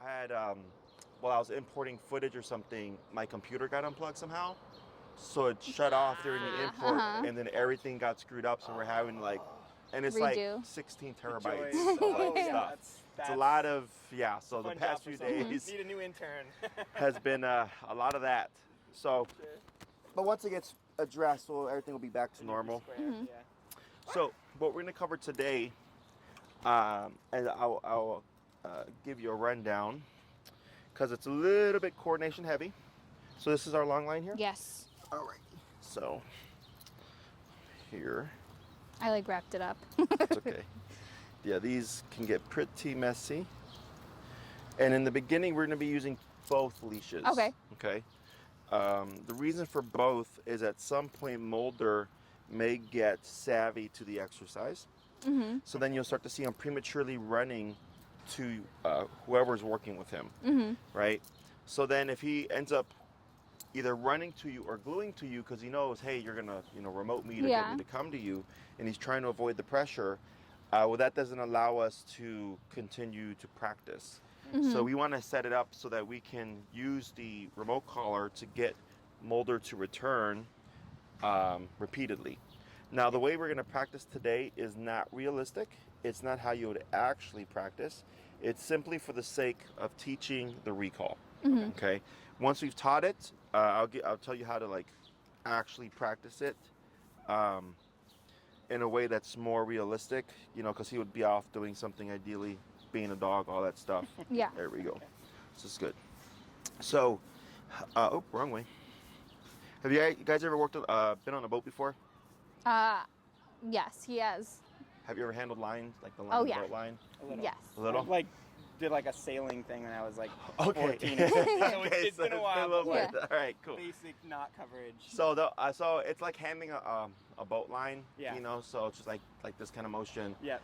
had, while I was importing footage or something, my computer got unplugged somehow. So it shut off during the import, and then everything got screwed up. So we're having like, and it's Redo. like 16 terabytes Joys. of like stuff. It's a lot of, so the fun past job few for someone. days Need a new intern. has been a lot of that. So, but once it gets addressed, well, everything will be back to normal. Yeah. So what we're going to cover today, and I'll give you a rundown, because it's a little bit coordination heavy. So this is our long line here? Yes. All right. So here. I like wrapped it up. It's okay. Yeah, these can get pretty messy. And in the beginning, we're going to be using both leashes. Okay. Okay. The reason for both is at some point Mulder may get savvy to the exercise. Mm-hmm. So then you'll start to see him prematurely running to whoever's working with him. Mm-hmm. Right? So then if he ends up either running to you or gluing to you because he knows, hey, you're going to, remote me to get me to come to you, and he's trying to avoid the pressure, well, that doesn't allow us to continue to practice. Mm-hmm. So we want to set it up so that we can use the remote collar to get Mulder to return repeatedly. Now, the way we're going to practice today is not realistic. It's not how you would actually practice. It's simply for the sake of teaching the recall. Mm-hmm. Okay. Once we've taught it, I'll tell you how to actually practice it in a way that's more realistic. Because he would be off doing something, ideally being a dog, all that stuff. Yeah. There we go. This is good. So, wrong way. Have you guys ever been on a boat before? Yes, he has. Have you ever handled lines, like the line, Oh, yeah. boat line? A little. Yes. A little? Did a sailing thing when I was 14. Okay. So it's been a while. little But bit. All right, cool. basic knot coverage. So so it's like handling a boat line. Yeah. So it's just like this kind of motion. Yeah.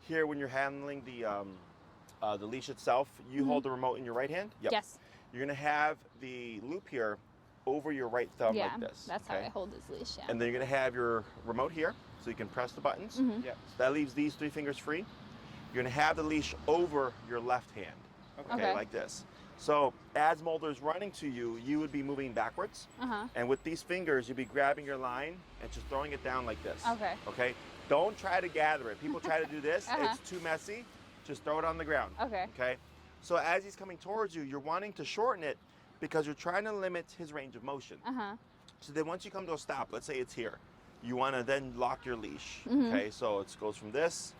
Here, when you're handling the leash itself, you hold the remote in your right hand. Yep. Yes. You're gonna have the loop here over your right thumb like this. That's how I hold his leash. Yeah. And then you're gonna have your remote here, so you can press the buttons. Mm-hmm. Yeah. So that leaves these 3 fingers free. You're gonna have the leash over your left hand. Okay. Like this. So as Mulder's running to you, you would be moving backwards. Uh-huh. And with these fingers, you'd be grabbing your line and just throwing it down like this. Okay. Okay? Don't try to gather it. People try to do this. Uh-huh. It's too messy. Just throw it on the ground. Okay. Okay? So as he's coming towards you, you're wanting to shorten it because you're trying to limit his range of motion. Uh-huh. So then once you come to a stop, let's say it's here, you want to then lock your leash. Mm-hmm. Okay? So it goes from this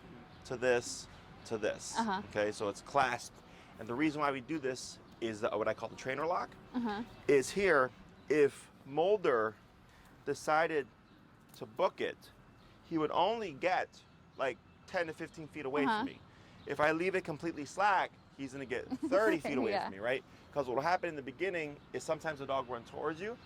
to this to this. Uh-huh. Okay? So it's clasped. And the reason why we do this is what I call the trainer lock. Uh-huh. Is here, if Mulder decided to book it, he would only get 10 to 15 feet away Uh-huh. from me. If I leave it completely slack, he's going to get 30 feet away Yeah. from me, right? Because what will happen in the beginning is sometimes the dog run towards you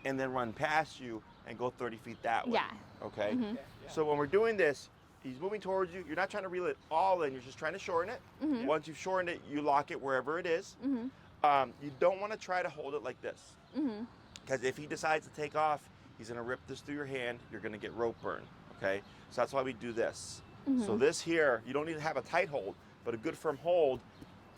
and then run past you and go 30 feet that way. Yeah. Okay? Mm-hmm. Yeah. So when we're doing this, he's moving towards you. You're not trying to reel it all in. You're just trying to shorten it. Mm-hmm. Once you've shortened it, you lock it wherever it is. Mm-hmm. You don't want to try to hold it like this. Mm-hmm. Because if he decides to take off, he's going to rip this through your hand. You're going to get rope burn. Okay? So that's why we do this. So this here, you don't need to have a tight hold, but a good firm hold.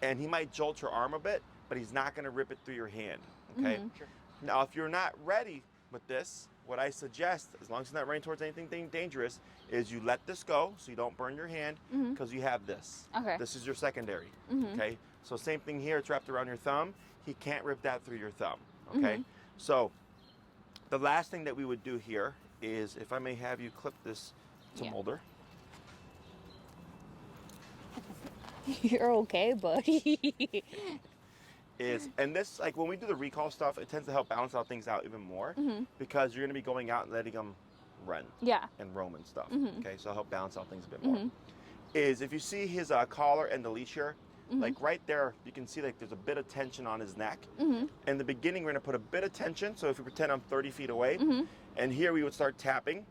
And he might jolt your arm a bit, but he's not going to rip it through your hand. Okay? Sure. Now, if you're not ready with this, what I suggest, as long as it's not running towards anything dangerous, is you let this go so you don't burn your hand because you have this. Okay. This is your secondary. Okay? So same thing here, it's wrapped around your thumb. He can't rip that through your thumb. Okay? So the last thing that we would do here is, if I may have you clip this to Yeah. Mulder. You're okay, buddy. And this, when we do the recall stuff, it tends to help balance out things out even more because you're going to be going out and letting them run Yeah. and roam and stuff. Okay, so it'll help balance out things a bit more. Is if you see his collar and the leash here, right there, you can see there's a bit of tension on his neck. In the beginning, we're going to put a bit of tension. So if we pretend I'm 30 feet away, and here we would start tapping,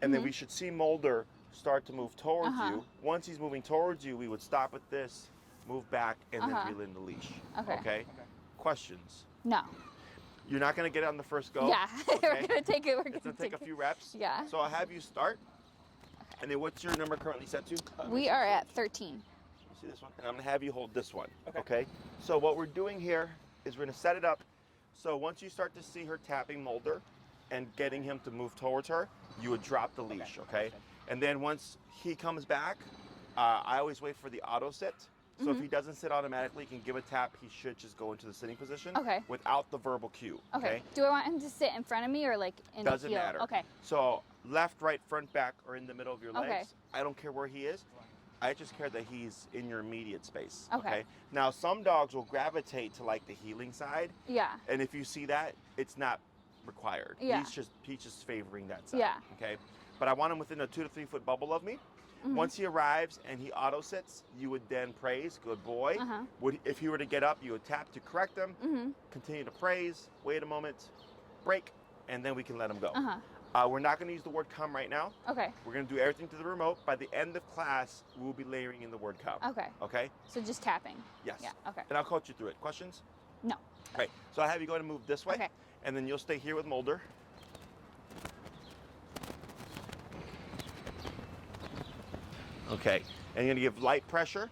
and then we should see Mulder start to move towards you. Once he's moving towards you, we would stop at this, move back, and then reel in the leash. Okay. Questions? No. You're not going to get it on the first go. Yeah. Okay? We're gonna take it. It's going to take a few reps. Yeah. So I'll have you start. And then what's your number currently set to? We are at 13. see this one? And I'm gonna have you hold this one, Okay. okay? So what we're doing here is we're gonna set it up. So once you start to see her tapping Mulder and getting him to move towards her, you would drop the leash, okay? And then once he comes back, I always wait for the auto sit. So if he doesn't sit automatically, you can give a tap. He should just go into the sitting position Okay. without the verbal cue. Okay. Do I want him to sit in front of me or like in Doesn't the heel? matter. Okay. So left, right, front, back, or in the middle of your legs. Okay. I don't care where he is. I just care that he's in your immediate space. Okay. Now some dogs will gravitate to like the heeling side, Yeah. and if you see that, it's not required. Yeah. He's just favoring that side. Yeah. Okay. But I want him within a 2 to 3 foot bubble of me. Once he arrives and he auto sits, you would then praise, good boy. If he were to get up, you would tap to correct him. Continue to praise. Wait a moment, break, and then we can let him go. We're not going to use the word come right now. Okay. We're going to do everything to the remote. By the end of class, we'll be layering in the word come. Okay. Okay? So just tapping. Yes. Yeah. Okay. And I'll coach you through it. Questions? No. Right. So I have you go ahead and move this way. Okay. And then you'll stay here with Mulder. Okay. And you're going to give light pressure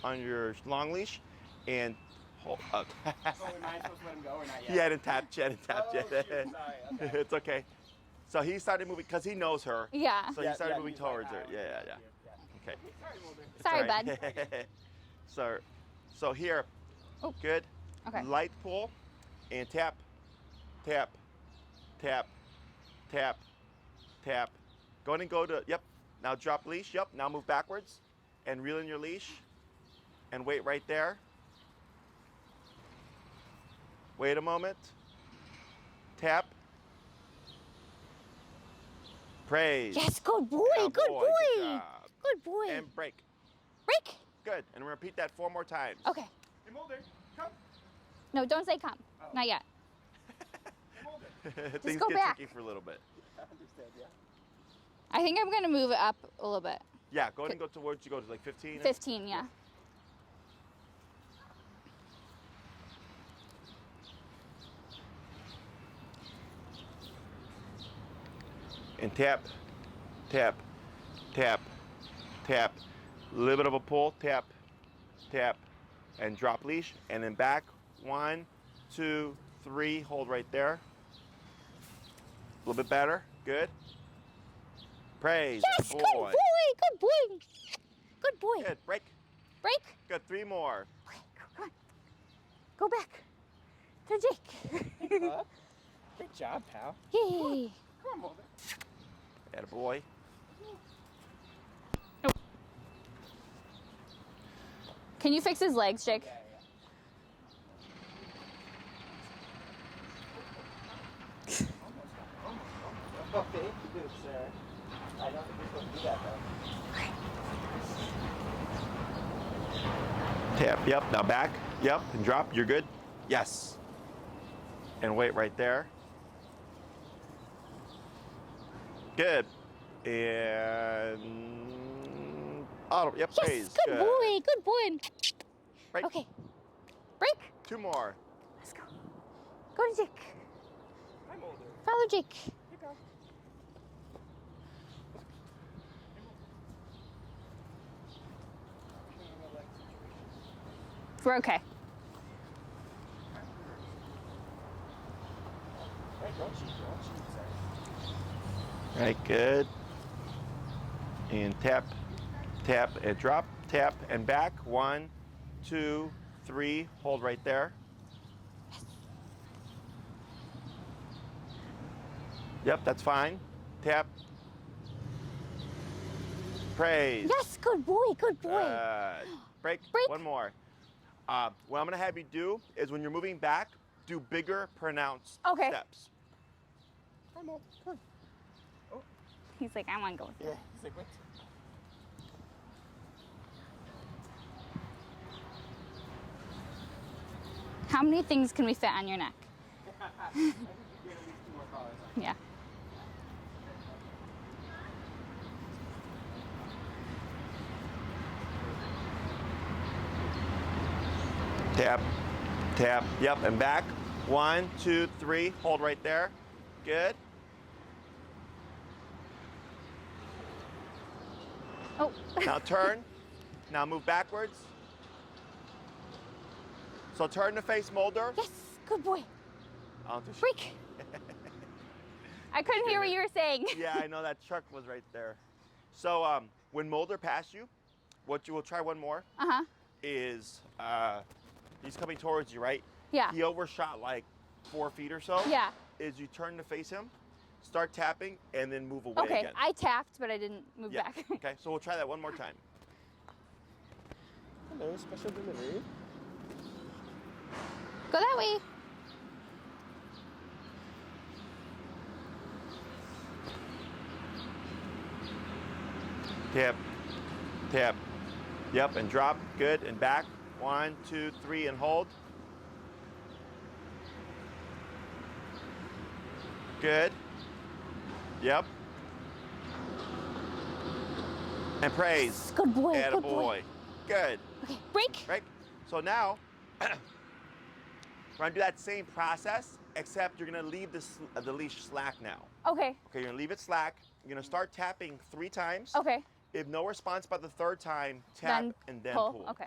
on your long leash and hold up. So am I supposed to let him go or not yet? He hadn't tapped yet. Shoot, sorry. Okay. It's okay. So he started moving because he knows her. Yeah. So he started Yeah, moving he's like, towards her. "Ah, Yeah. Okay. Sorry, Mulder. It's Sorry, all right. bud. So here, Oh. good. Okay. Light pull and tap, tap, tap, tap, tap. Go ahead and go to, yep. Now drop leash, yep. Now move backwards and reel in your leash and wait right there. Wait a moment. Tap. Praise. Yes. Good boy. Good Good boy, boy. good job. Good boy. And break. Break. Good. And repeat that 4 more times. Okay. Hey, Mulder, come. No, don't say come. Oh. Not yet. Hey, Mulder. Things go get back. tricky for a little bit. I understand, yeah. I think I'm gonna move it up a little bit. Yeah, go ahead and go towards, you go to like 15. 15. Yeah. And tap, tap, tap, tap. A little bit of a pull, tap, tap, and drop leash. And then back, 1, 2, 3, hold right there. A little bit better, good. Praise, Yes. good Good boy. boy. Good boy. Good boy. Good, break. Break. Good, 3 more. Come on. Go back to Jake. Good job, pal. Yay. Come on, Mulder. Attaboy. Can you fix his legs, Jake? Oh, thank you, sir. I don't think you're supposed to do that, though. Tap, yep, now back, yep, and drop, you're good? Yes. And wait right there. Good. And auto, yep, Yes. praise. Good boy. Good boy. Break. Okay. Break. 2 more. Let's go. Go to Jake. Hi, Mulder. Follow Jake. Here you go. We're okay. Hey, don't cheat, sir. Right, good. And tap, tap, and drop, tap, and back. 1, 2, 3, hold right there. Yep, that's fine. Tap. Praise. Yes. Good boy. Good boy. Break. Break. 1 more. What I'm gonna have you do is when you're moving back, do bigger, pronounced Okay. steps. Hi, Mulder. Come. He's like, I want to go with you. Yeah. He's like, what? How many things can we fit on your neck? I think you get at least 2 more collars on. Yeah. Tap, tap, yep, and back. 1, 2, 3, hold right there. Good. Oh. Now turn. Now move backwards. So turn to face Mulder. Yes, good boy. I don't think she- Break. I couldn't hear what you were saying. Yeah, I know that truck was right there. So when Mulder passed you, what you will try one more Uh-huh. is he's coming towards you, right? Yeah. He overshot like 4 feet or so. Yeah. Is you turn to face him, start tapping, and then move away Okay, again. I tapped, but I didn't move Yeah. back. Okay, so we'll try that one more time. Hello, special delivery. Go that way. Tap, tap. Yep, and drop. Good, and back. 1, 2, 3, and hold. Good. Yep. And praise. Good boy, good boy. Attaboy. Good. Okay, break. Right? So now, we're gonna do that same process, except you're gonna leave the leash slack now. Okay, Okay, you're gonna leave it slack. You're gonna start tapping 3 times. okay. If no response by the 3rd time, tap Then and then pull. pull. Okay.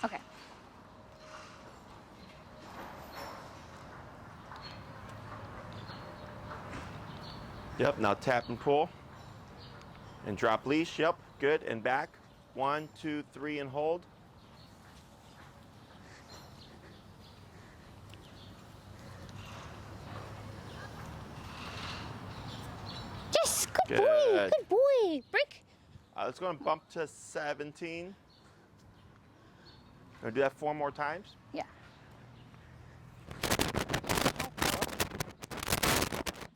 Okay. Yep, now tap and pull. And drop leash, yep, good, and back. 1, 2, 3, and hold. Yes, good boy, Good. good boy. Break. Let's go and bump to 17. Gonna do that 4 more times. Yeah.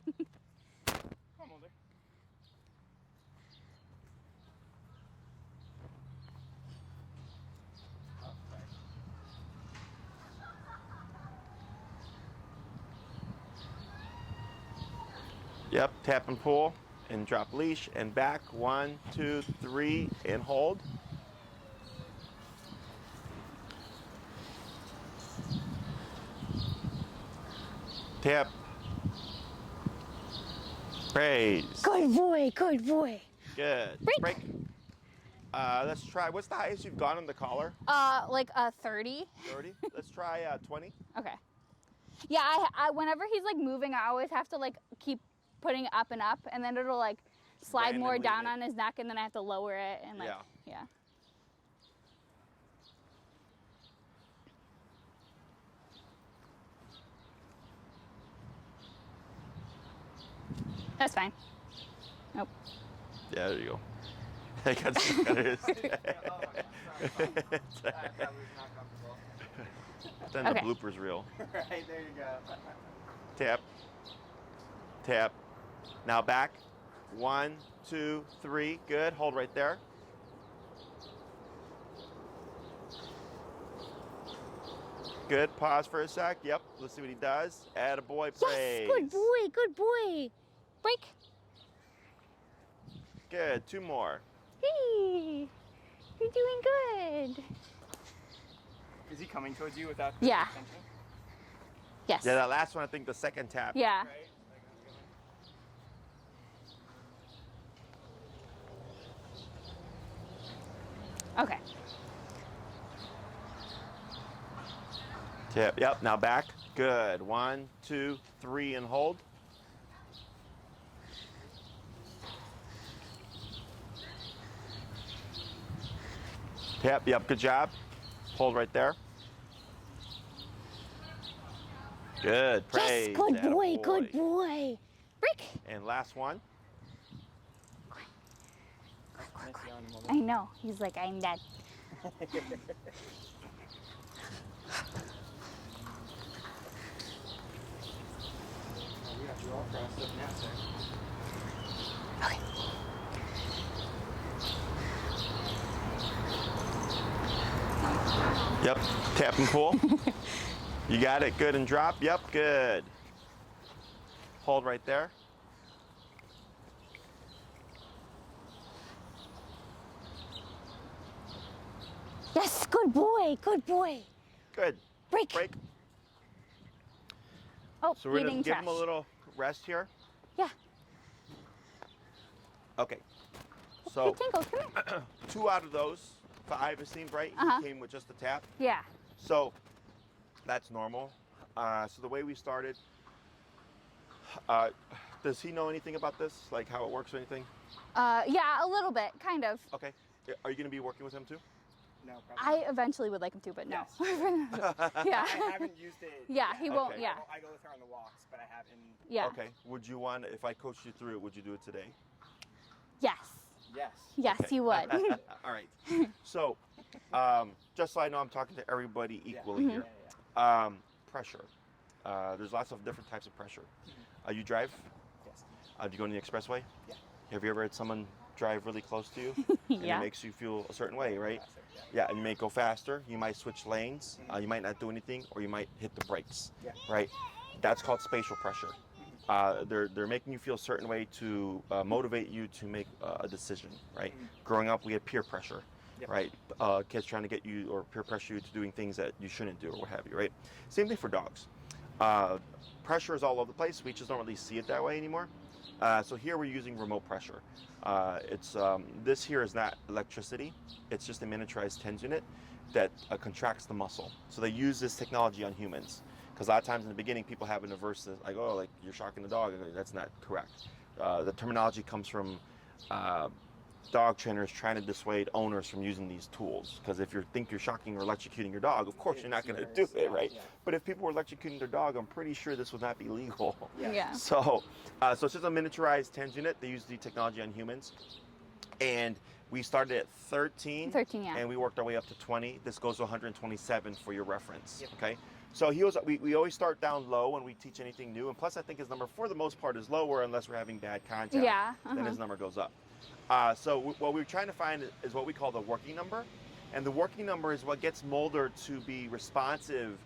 Come on, Mulder. Oh, sorry. Yep, tap and pull, and drop leash, and back. 1, 2, 3, and hold. Tap. Praise. Good boy, good boy. Good. Break. Let's try. What's the highest you've gone on the collar? Like 30. 30. Let's try 20. Okay. Yeah, I whenever he's like moving, I always have to like keep putting it up and up, and then it'll like slide more Randomly down make- on his neck, and then I have to lower it and like Yeah. yeah. That's fine. Nope. Yeah, there you go. I got some Oh, my God, sorry. That was not comfortable. Then Okay. the bloopers reel. Right, there you go. Tap. Tap. Now back. 1, 2, 3. Good. Hold right there. Good. Pause for a sec. Yep. Let's see what he does. Attaboy. Praise. Yes, good boy, good boy. Break. Good. 2 more. Hey, you're doing good. Is he coming towards you without Yeah. attention? Yes. Yeah, that last one, I think the second tap. Yeah. Right? Like, I'm Okay. Tap. Yep. Now back. Good. 1, 2, 3, and hold. Tap. Yep. Good job. Hold right there. Good. Praise. Yes, good boy, attaboy. good boy. Break. And last one. miss you on the Mulder. I know. He's like, I'm dead. Oh, we got you all crossed up now, sir. Okay. Yep. Tap and pull. You got it. Good. And drop. Yep. Good. Hold right there. Yes, good boy, good boy. Good. Break. Break. Oh, So we're eating gonna give trash. him a little rest here. Yeah. Okay. Hey, So Tinkle, come here. 2 out of those 5, it seemed, right? Uh-huh. He came with just a tap. Yeah. So that's normal. So the way we started, does he know anything about this? Like how it works or anything? Yeah, a little bit, kind of. Okay. Are you going to be working with him too? No, probably. I eventually would like him to, but no. Yes. Yeah. I haven't used it. Yeah, yet. he won't, Okay. yeah. I go with her on the walks, but I haven't. Yeah. Okay. Would you want, if I coached you through it, would you do it today? Yes. Yes. Yes, Okay. he would. All right. So, just so I know I'm talking to everybody equally Mhm. here. Pressure. There's lots of different types of pressure. You drive? Yes. Do you go on the expressway? Yeah. Have you ever had someone drive really close to you? And Yeah. it makes you feel a certain way, right? Faster, yeah. Yeah, and you may go faster, you might switch lanes, you might not do anything, or you might hit the brakes, Yeah. right? That's called spatial pressure. They're making you feel a certain way to motivate you to make a decision, right? Growing up, we had peer pressure, Yep. right? Kids trying to get you or peer pressure you to doing things that you shouldn't do or what have you, right? Same thing for dogs. Pressure is all over the place. We just don't really see it that way anymore. So here we're using remote pressure. This here is not electricity. It's just a miniaturized TENS unit that contracts the muscle. So they use this technology on humans. Because a lot of times in the beginning, people have an averse, like, oh, like you're shocking the dog. That's not correct. The terminology comes from dog trainers trying to dissuade owners from using these tools. Because if you think you're shocking or electrocuting your dog, of course you're not going to do it, right? Yeah. But if people were electrocuting their dog, I'm pretty sure this would not be legal. Yeah. So it's just a miniaturized TENS unit. They use the technology on humans. And we started at 13. 13, yeah. And we worked our way up to 20. This goes to 127 for your reference, Yep. okay? So we always start down low when we teach anything new. And plus, I think his number, for the most part, is lower unless we're having bad contact. Yeah, Then his number goes up. What we're trying to find is what we call the working number. And the working number is what gets Mulder to be responsive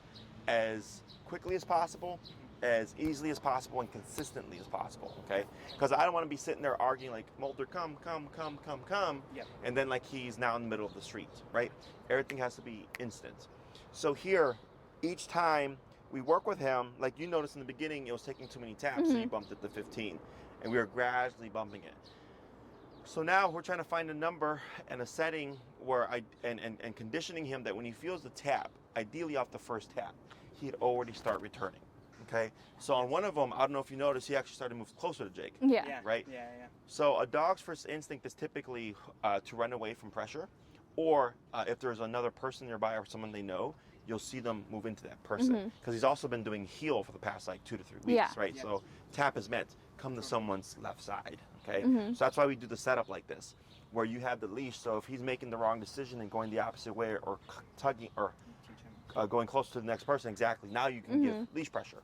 as quickly as possible, as easily as possible, and consistently as possible, okay? Because I don't want to be sitting there arguing like, Mulder, come, Yep. and then like he's now in the middle of the street, right? Everything has to be instant. So here, each time we work with him, like you noticed in the beginning, it was taking too many taps, so you bumped it to 15, and we were gradually bumping it. So now we're trying to find a number and a setting where and conditioning him that when he feels the tap, ideally off the first tap, he'd already start returning. Okay. So on one of them, I don't know if you noticed, he actually started to move closer to Jake. Yeah. Yeah. Right? Yeah. So a dog's first instinct is typically to run away from pressure, or if there's another person nearby or someone they know, you'll see them move into that person. Because he's also been doing heel for the past like 2 to 3 weeks, Yeah. right? Yeah. So tap is meant come to someone's left side, okay? So that's why we do the setup like this, where you have the leash. So if he's making the wrong decision and going the opposite way, or tugging, or Teach him. going close to the next person, exactly, now you can give leash pressure.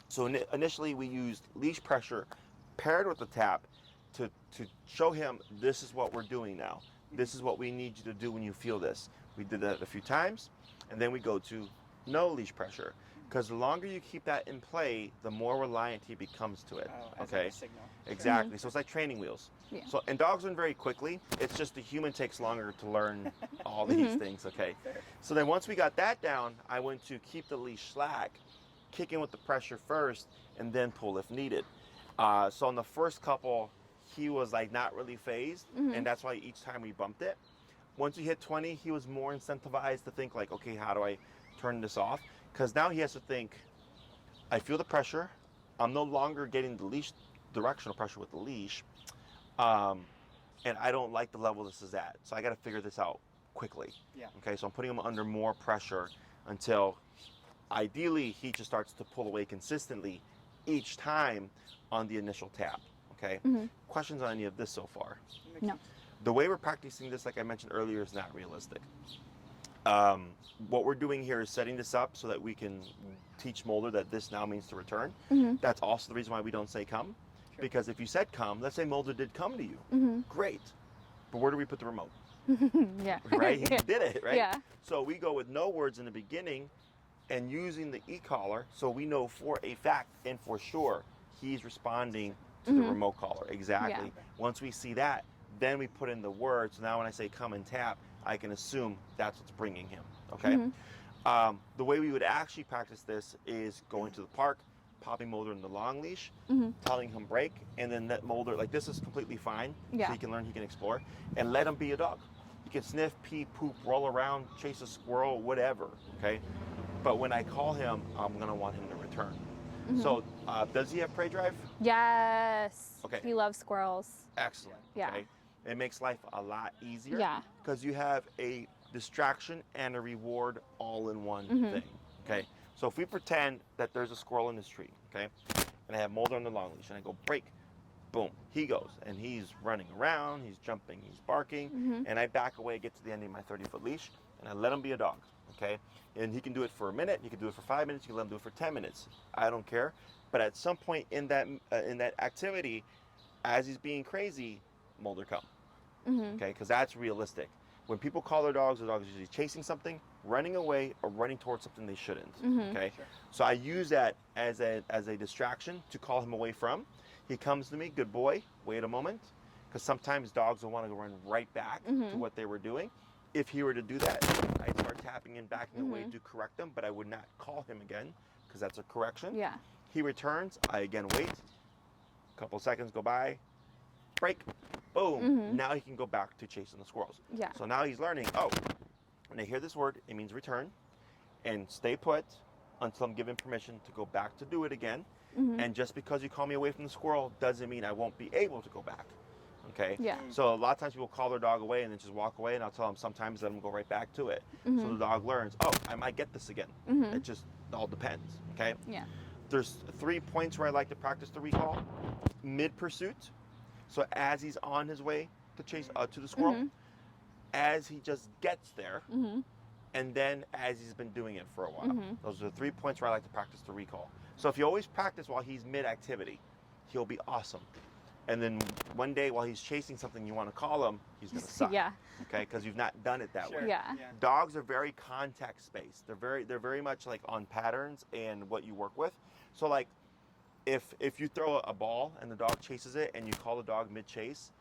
So initially we used leash pressure paired with the tap to show him this is what we're doing now. This is what we need you to do when you feel this. We did that a few times, and then we go to no leash pressure. Because the longer you keep that in play, the more reliant he becomes to it. Oh, as Okay? a signal. Exactly. So it's like training wheels. Yeah. So and dogs learn very quickly. It's just the human takes longer to learn all these things. Okay. Fair. So then once we got that down, I went to keep the leash slack, kick in with the pressure first, and then pull if needed. So on the first couple, he was like not really phased, and that's why each time we bumped it. Once we hit 20, he was more incentivized to think like, okay, how do I turn this off? Because now he has to think, I feel the pressure. I'm no longer getting the leash directional pressure with the leash, and I don't like the level this is at. So I got to figure this out quickly. Yeah. Okay, so I'm putting him under more pressure until ideally he just starts to pull away consistently each time on the initial tap. Okay. Questions on any of this so far? No. The way we're practicing this, like I mentioned earlier, is not realistic. What we're doing here is setting this up so that we can teach Mulder that this now means to return. That's also the reason why we don't say come. Sure. Because if you said come, let's say Mulder did come to you. Great. But where do we put the remote? Yeah. Right? He did it, right? Yeah. So we go with no words in the beginning and using the e-collar so we know for a fact and for sure he's responding to the remote collar. Exactly. Yeah. Once we see that, then we put in the words. So now when I say come and tap, I can assume that's what's bringing him. Okay. The way we would actually practice this is going to the park, popping Mulder in the long leash, Mm-hmm. telling him break, and then let Mulder, like this is completely fine, Yeah. so he can learn, he can explore, and let him be a dog. He can sniff, pee, poop, roll around, chase a squirrel, whatever, okay? But when I call him, I'm gonna want him to return. Mm-hmm. So does he have prey drive? Yes. Okay. He loves squirrels. Excellent. Yeah. Okay? It makes life a lot easier. Yeah. Because you have a distraction and a reward all in one Mm-hmm. thing. Okay. So if we pretend that there's a squirrel in this tree, okay, and I have Mulder on the long leash, and I go break, boom, he goes, and he's running around, he's jumping, he's barking, Mm-hmm. and I back away, get to the end of my 30-foot leash, and I let him be a dog. Okay. And he can do it for a minute. He can do it for 5 minutes. You can let him do it for 10 minutes. I don't care. But at some point in that activity, as he's being crazy, Mulder come. Mm-hmm. Okay, because that's realistic. When people call their dogs are usually chasing something, running away, or running towards something they shouldn't. Mm-hmm. Okay, Sure. so I use that as a distraction to call him away from. He comes to me, good boy. Wait a moment, because sometimes dogs will want to run right back to Mhm. what they were doing. If he were to do that, I'd start tapping and backing away Mhm. to correct him, but I would not call him again because that's a correction. Yeah. He returns. I again wait. A couple seconds go by. Break. Boom. Mhm. Now he can go back to chasing the squirrels. Yeah. So now he's learning, oh, when I hear this word, it means return and stay put until I'm given permission to go back to do it again. Mm-hmm. And just because you call me away from the squirrel doesn't mean I won't be able to go back. Okay? Yeah. So a lot of times people call their dog away and then just walk away, and I'll tell them sometimes let them go right back to it. So Mhm. the dog learns, oh, I might get this again. Mhm. It just all depends. Okay? Yeah. There's 3 points where I like to practice the recall. Mid-pursuit, so as he's on his way to chase to the squirrel, Mhm. as he just gets there, Mhm. and then as he's been doing it for a while. Mhm. Those are the 3 points where I like to practice the recall. So if you always practice while he's mid-activity, he'll be awesome. And then one day while he's chasing something you want to call him, he's going to suck. Yeah. Okay, because you've not done it that Sure. way. Yeah. Dogs are very context-based. They're very much like on patterns and what you work with. So like if you throw a ball and the dog chases it and you call the dog mid-chase,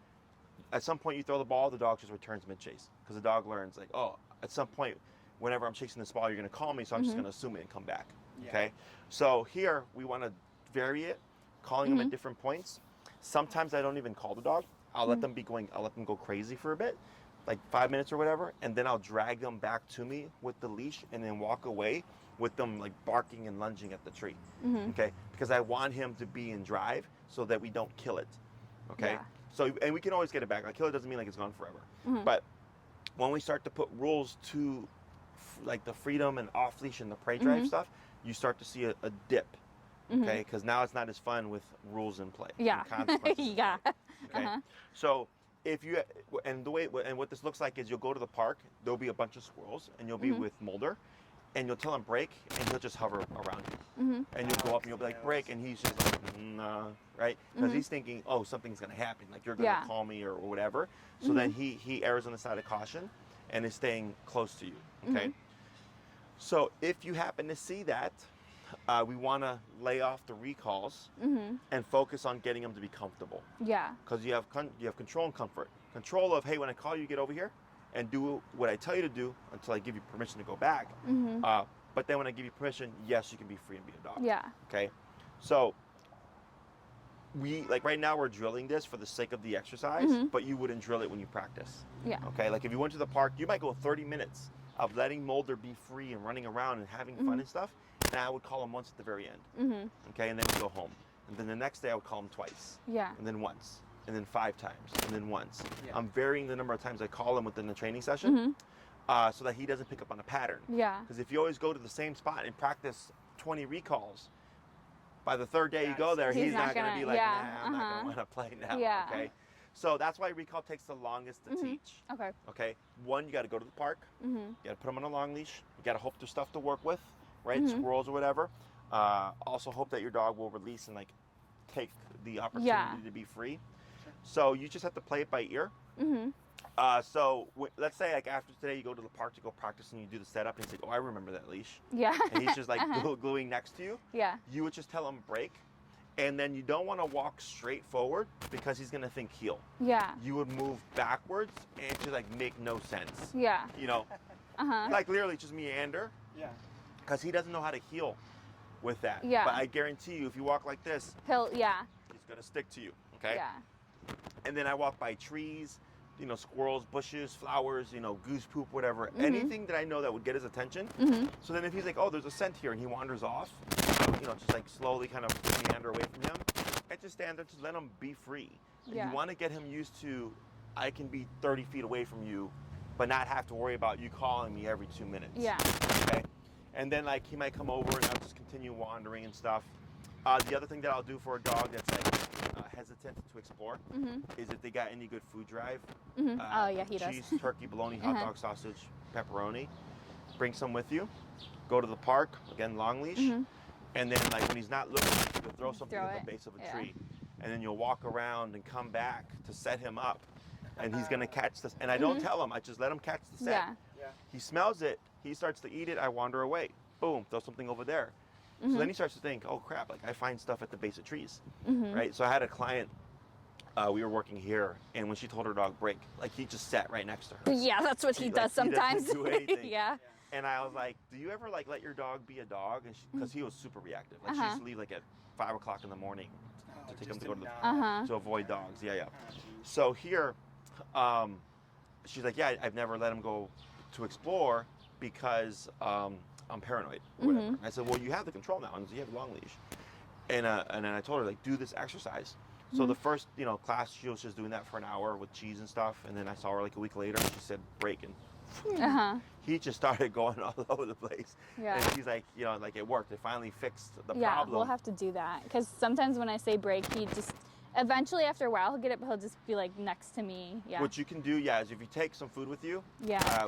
at some point you throw the ball, the dog just returns mid-chase because the dog learns like, oh, at some point whenever I'm chasing this ball, you're going to call me, so I'm just Mhm. going to assume it and come back. Yeah. Okay? So here we want to vary it, calling them Mhm. at different points. Sometimes I don't even call the dog. I'll let them go crazy for a bit, like 5 minutes or whatever, and then I'll drag them back to me with the leash and then walk away with them like barking and lunging at the tree. Mhm. Okay? Because I want him to be in drive so that we don't kill it. Okay? Yeah. So, and we can always get it back. Like kill it doesn't mean like it's gone forever. Mhm. But when we start to put rules to like the freedom and off leash and the prey drive Mhm. stuff, you start to see a dip. Mhm. Okay? Because now it's not as fun with rules in play. and Yeah. consequences in Yeah. play, okay? Uh-huh. So if you and what this looks like is you'll go to the park. There'll be a bunch of squirrels, and you'll be Mhm. with Mulder, and you'll tell him break, and he'll just hover around you, Mhm. and you'll go up and you'll be like break, and he's just like nah, right? Because Mhm. he's thinking, oh, something's gonna happen, like you're gonna Yeah. call me or whatever. So then he errs on the side of caution, and is staying close to you. Okay. Mhm. So if you happen to see that, we want to lay off the recalls Mhm. and focus on getting them to be comfortable. Yeah. Because you have control and comfort. Control of, hey, when I call you, get over here and do what I tell you to do until I give you permission to go back. Mhm. But then when I give you permission, yes, you can be free and be a dog. Yeah. Okay. So we like right now we're drilling this for the sake of the exercise, Mhm. but you wouldn't drill it when you practice. Yeah. Okay. Like if you went to the park, you might go 30 minutes of letting Mulder be free and running around and having fun Mhm. and stuff. And I would call him once at the very end. Mhm. Okay. And then we go home. And then the next day I would call him twice. Yeah. And then once, and then 5 times, and then once. Yeah. I'm varying the number of times I call him within the training session, Mhm. so that he doesn't pick up on a pattern. Yeah. Because if you always go to the same spot and practice 20 recalls, by the third day you go there, He's he's not not going to gonna- be like, yeah, nah, I'm not going uh-huh. to want to play now. Yeah. Okay. So that's why recall takes the longest to Mhm. teach. Okay. Okay. One, you got to go to the park. Mhm. You got to put them on a long leash. You got to hope there's stuff to work with, right? Mhm. Squirrels or whatever. Also hope that your dog will release and like take the opportunity Yeah. to be free. So you just have to play it by ear. Mhm. So let's say like after today you go to the park to go practice and you do the setup and he's like, oh, I remember that leash. Yeah. And he's just like Uh-huh. gluing next to you. Yeah. You would just tell him break. And then you don't want to walk straight forward because he's going to think heel. Yeah. You would move backwards and to like make no sense. Yeah. You know, Uh-huh. like literally just meander Yeah. because he doesn't know how to heel with that. Yeah. But I guarantee you, if you walk like this, Yeah. he's gonna stick to you. Okay. Yeah. And then I walk by trees, you know, squirrels, bushes, flowers, you know, goose poop, whatever. Mm-hmm. Anything that I know that would get his attention. Mm-hmm. So then if he's like, oh, there's a scent here, and he wanders off, you know, just like slowly kind of meander away from him, I just stand there, just let him be free. And Yeah. you want to get him used to, I can be 30 feet away from you, but not have to worry about you calling me every 2 minutes. Yeah. Okay. And then like he might come over and I'll just continue wandering and stuff. The other thing that I'll do for a dog that's like hesitant to explore is if they got any good food drive. Oh yeah, he does. Cheese, turkey, bologna, hot dog, sausage, pepperoni. Bring some with you. Go to the park, again, long leash. And then like when he's not looking, you'll throw something Throw at it. the base of a Yeah. tree. And then you'll walk around and come back to set him up. And he's gonna catch this. And I don't tell him, I just let him catch the scent. Yeah. Yeah. He smells it, he starts to eat it, I wander away. Boom, throw something over there. So then he starts to think, oh crap, like I find stuff at the base of trees, right? So I had a client, we were working here, and when she told her dog break, like he just sat right next to her. Yeah, that's what he Like, does he doesn't sometimes. do anything. Yeah. And I was like, do you ever like let your dog be a dog? And because he was super reactive. Like she Uh-huh. used to leave like at 5 o'clock in the morning to take him to go to the, Uh-huh. to avoid dogs. Yeah. So here, she's like, yeah, I've never let him go to explore because I'm paranoid or whatever. I said, well, you have the control now, and you have a long leash. And then I told her, like, do this exercise. So the first, you know, class, she was just doing that for an hour with cheese and stuff. And then I saw her like a week later, and she said, break. And Uh-huh. he just started going all over the place. Yeah. And she's like, you know, like it worked. It finally fixed the Yeah, problem. we'll have to do that because sometimes when I say break, he just eventually after a while he'll get it, but he'll just be like next to me. Yeah. What you can do, is if you take some food with you, Yeah.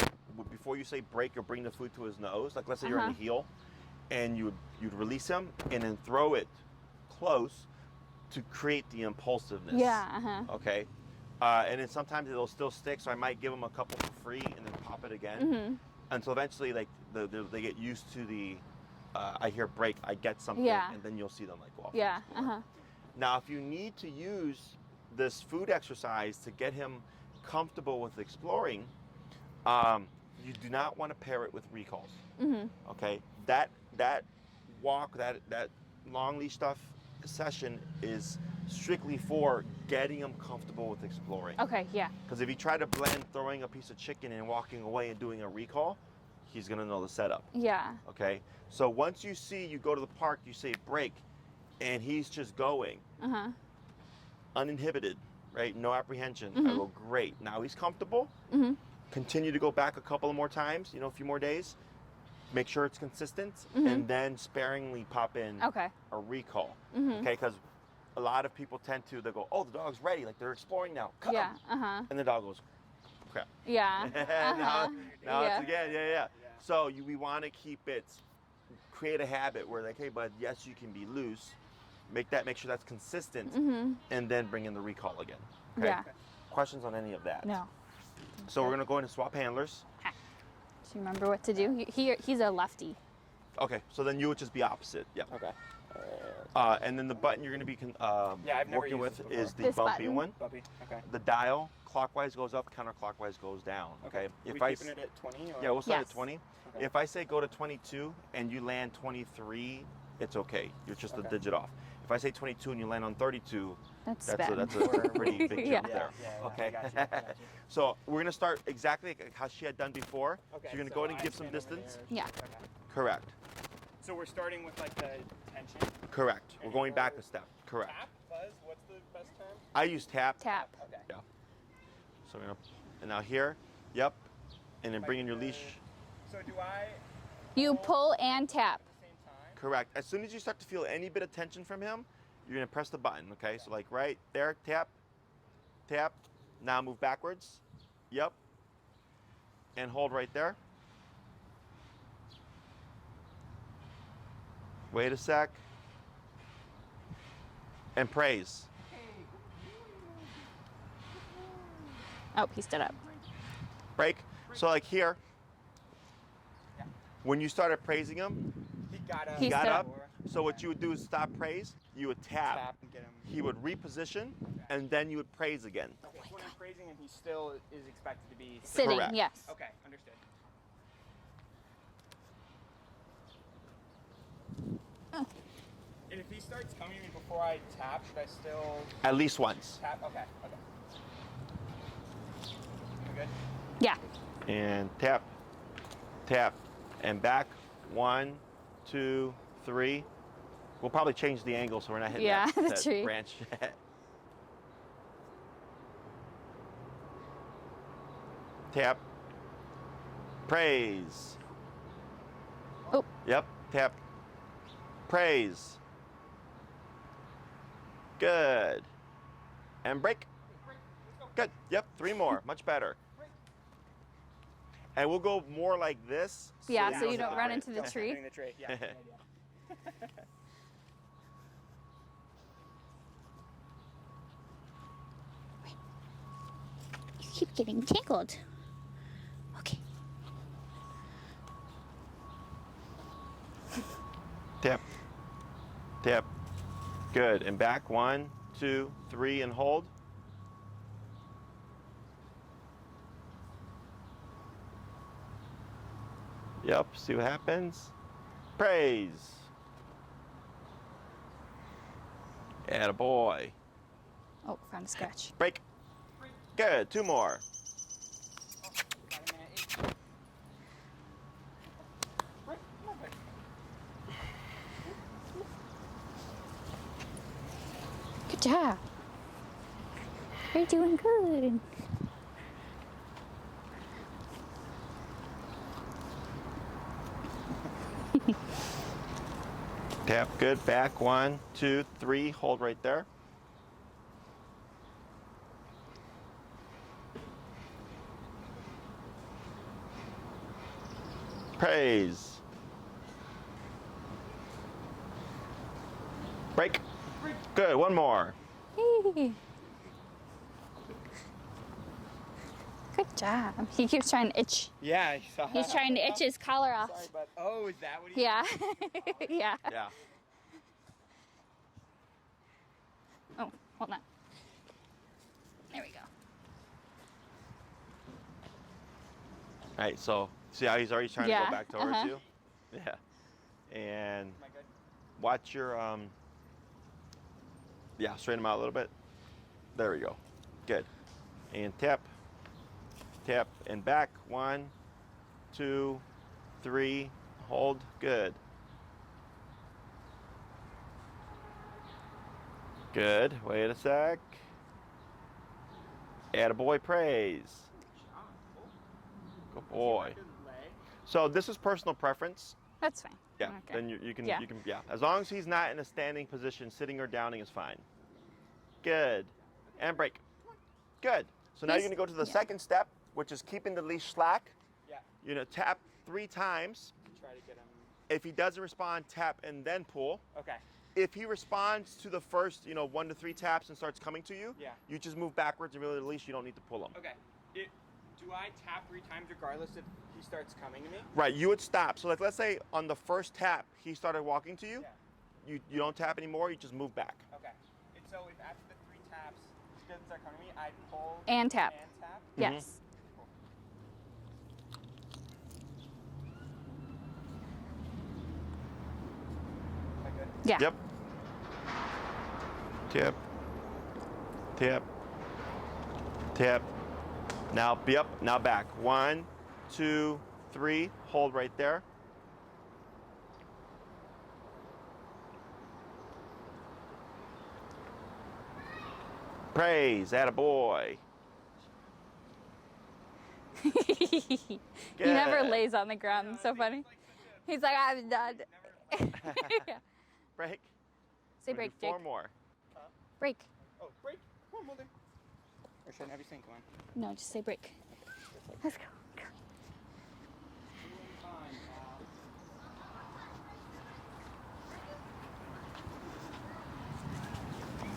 before you say break or bring the food to his nose, like let's say you're on the heel, and you'd release him and then throw it close to create the impulsiveness. Yeah. Uh-huh. Okay. And then sometimes it'll still stick, so I might give them a couple for free and then pop it again until eventually, like they get used to the. I hear break, I get something, Yeah. and then you'll see them like go off. and Yeah. explore. Uh-huh. Now, if you need to use this food exercise to get him comfortable with exploring, you do not want to pair it with recalls. Okay, that walk, that long leash stuff session is strictly for getting him comfortable with exploring. Okay. Yeah. Because if you try to blend throwing a piece of chicken and walking away and doing a recall, he's gonna know the setup. Yeah. Okay, so once you go to the park, you say break, and he's just going. Uh-huh. Uninhibited, right? No apprehension. I go, great. Now he's comfortable. Continue to go back a couple of more times, you know, a few more days. Make sure it's consistent, and then sparingly pop in Okay. a recall. Okay, because a lot of people tend to, they go, oh, the dog's ready, like they're exploring now. Come. Yeah. Uh-huh. And the dog goes, crap. Yeah. now Yeah. it's again, yeah. So we want to keep it, create a habit where like, hey, bud, yes, you can be loose. Make sure that's consistent, and then bring in the recall again. Okay? Yeah. Questions on any of that? No. So we're gonna go into swap handlers. Do you remember what to do? He's a lefty. Okay, so then you would just be opposite. Yeah. Okay. And then the button you're gonna be I've never working used with this before. is the This bumpy button? one. Puppy. Okay. The dial clockwise goes up, counterclockwise goes down. Okay. Are we keeping it at 20? Or? Yeah, we'll start Yes. at 20. Okay. If I say go to 22 and you land 23, it's okay. You're just a Okay. digit off. If I say 22 and you land on 32, That's that's bad. a pretty big Yeah. jump there. Yeah, Okay. I gotcha. So we're gonna start exactly like how she had done before. Okay. So you're gonna go ahead and I give some stand over distance. there. Yeah. Okay. Correct. So we're starting with like the tension. Correct. We're going back a step. Correct. Tap, buzz. What's the best term? I use tap. Tap. Okay. Yeah. So we're gonna, and now here, yep, and then bring in your leash. So do I You pull and tap. at the same time? Correct. As soon as you start to feel any bit of tension from him, you're gonna press the button. Okay. So like right there, tap, tap. Now move backwards. Yep. And hold right there. Wait a sec. And praise. Oh, he stood up. Break. So like here, when you started praising him, He got up. He got stood up. up. So what you would do is stop praise. You would tap. and get him. He would reposition, and then you would praise again. Okay, so when I'm praising him, he still is expected to be Sitting. Correct. Yes. Okay, understood. And if he starts coming to me before I tap, should I still At least once. tap? Okay, okay. You good? Yeah. And tap, tap, and back. 1, 2, 3. We'll probably change the angle so we're not hitting Yeah, the that tree. branch. Tap. Praise. Oh. Yep. Tap. Praise. Good. And break. Good. Yep. 3 more. Much better. And we'll go more like this. Yeah, so you hit don't the run branch. into the tree. Hitting the tree. Yeah. Good idea. You keep getting tangled. Okay. Tap. Tap. Good. And back. 1, 2, 3, and hold. Yep. See what happens. Praise. Attaboy. Oh, found a scratch. Break. Good. 2 more. Got him in at 8. Break. Come on, break. Good job. You're doing good. Tap. Good. Back. 1, 2, 3. Hold right there. Praise. Break. Good. 1 more. Hey. Good job. He keeps trying to itch. Yeah, I saw He's that. trying to itch his collar off. Sorry, but oh, is that what he? Yeah. Yeah. Yeah. Oh, hold on. There we go. All right. So see how he's already trying to Yeah, go back towards uh-huh. you. Yeah. And Am I good? watch your yeah, straighten him out a little bit. There we go. Good. And tap, tap, and back. 1, 2, 3. Hold. Good. Good. Wait a sec. Attaboy, praise. Good boy. So this is personal preference. That's fine. Yeah. Okay. Then you can Yeah. yeah. As long as he's not in a standing position, sitting or downing is fine. Good. And break. Good. So now He's- you're gonna go to the yeah. second step, which is keeping the leash slack. Yeah. You're gonna tap 3 times. Try to get him. If he doesn't respond, tap and then pull. Okay. If he responds to the first, 1 to 3 taps and starts coming to you, Yeah. you just move backwards and release the leash. You don't need to pull him. Okay. Do I tap 3 times regardless if he starts coming to me? Right. You would stop. So like, let's say on the first tap he started walking to you. Yeah. You don't tap anymore. You just move back. Okay. And so if after the 3 taps he doesn't start coming to me, I pull And tap. and tap. Yes. Am I good? Yeah. Yep. Tap. Tap. Tap. Now be up. Now back. 1, 2, 3. Hold right there. Praise. Attaboy. He never Good. lays on the ground. It's so funny. He's like, I'm done. Yeah. Break. Say We're gonna break, do 4 Jake. more. Break. Oh, break. Come on, Mulder. Or should I have you sing? Come on. No, just say break. Let's go. Go.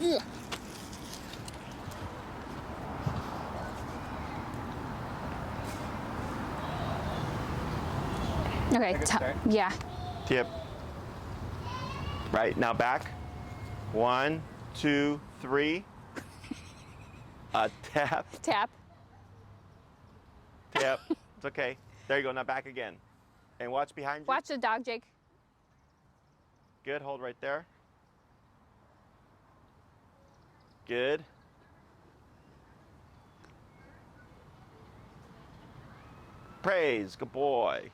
Ugh. Okay, good top. start? Yeah. Tip. Right, now back. 1, 2, 3. Tap, Tap. tap. It's okay. There you go, now back again. And watch behind you. Watch the dog, Jake. Good. Hold right there. Good. Praise. Good boy.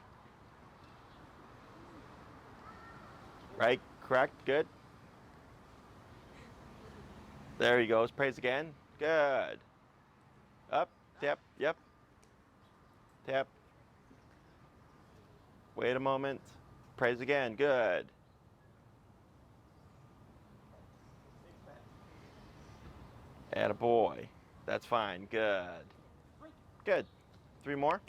Right. Correct. Good. There he goes. Praise again. Good. Up. Tap. Yep. Tap. Wait a moment. Praise again. Good. Attaboy. That's fine. Good. Good. 3 more.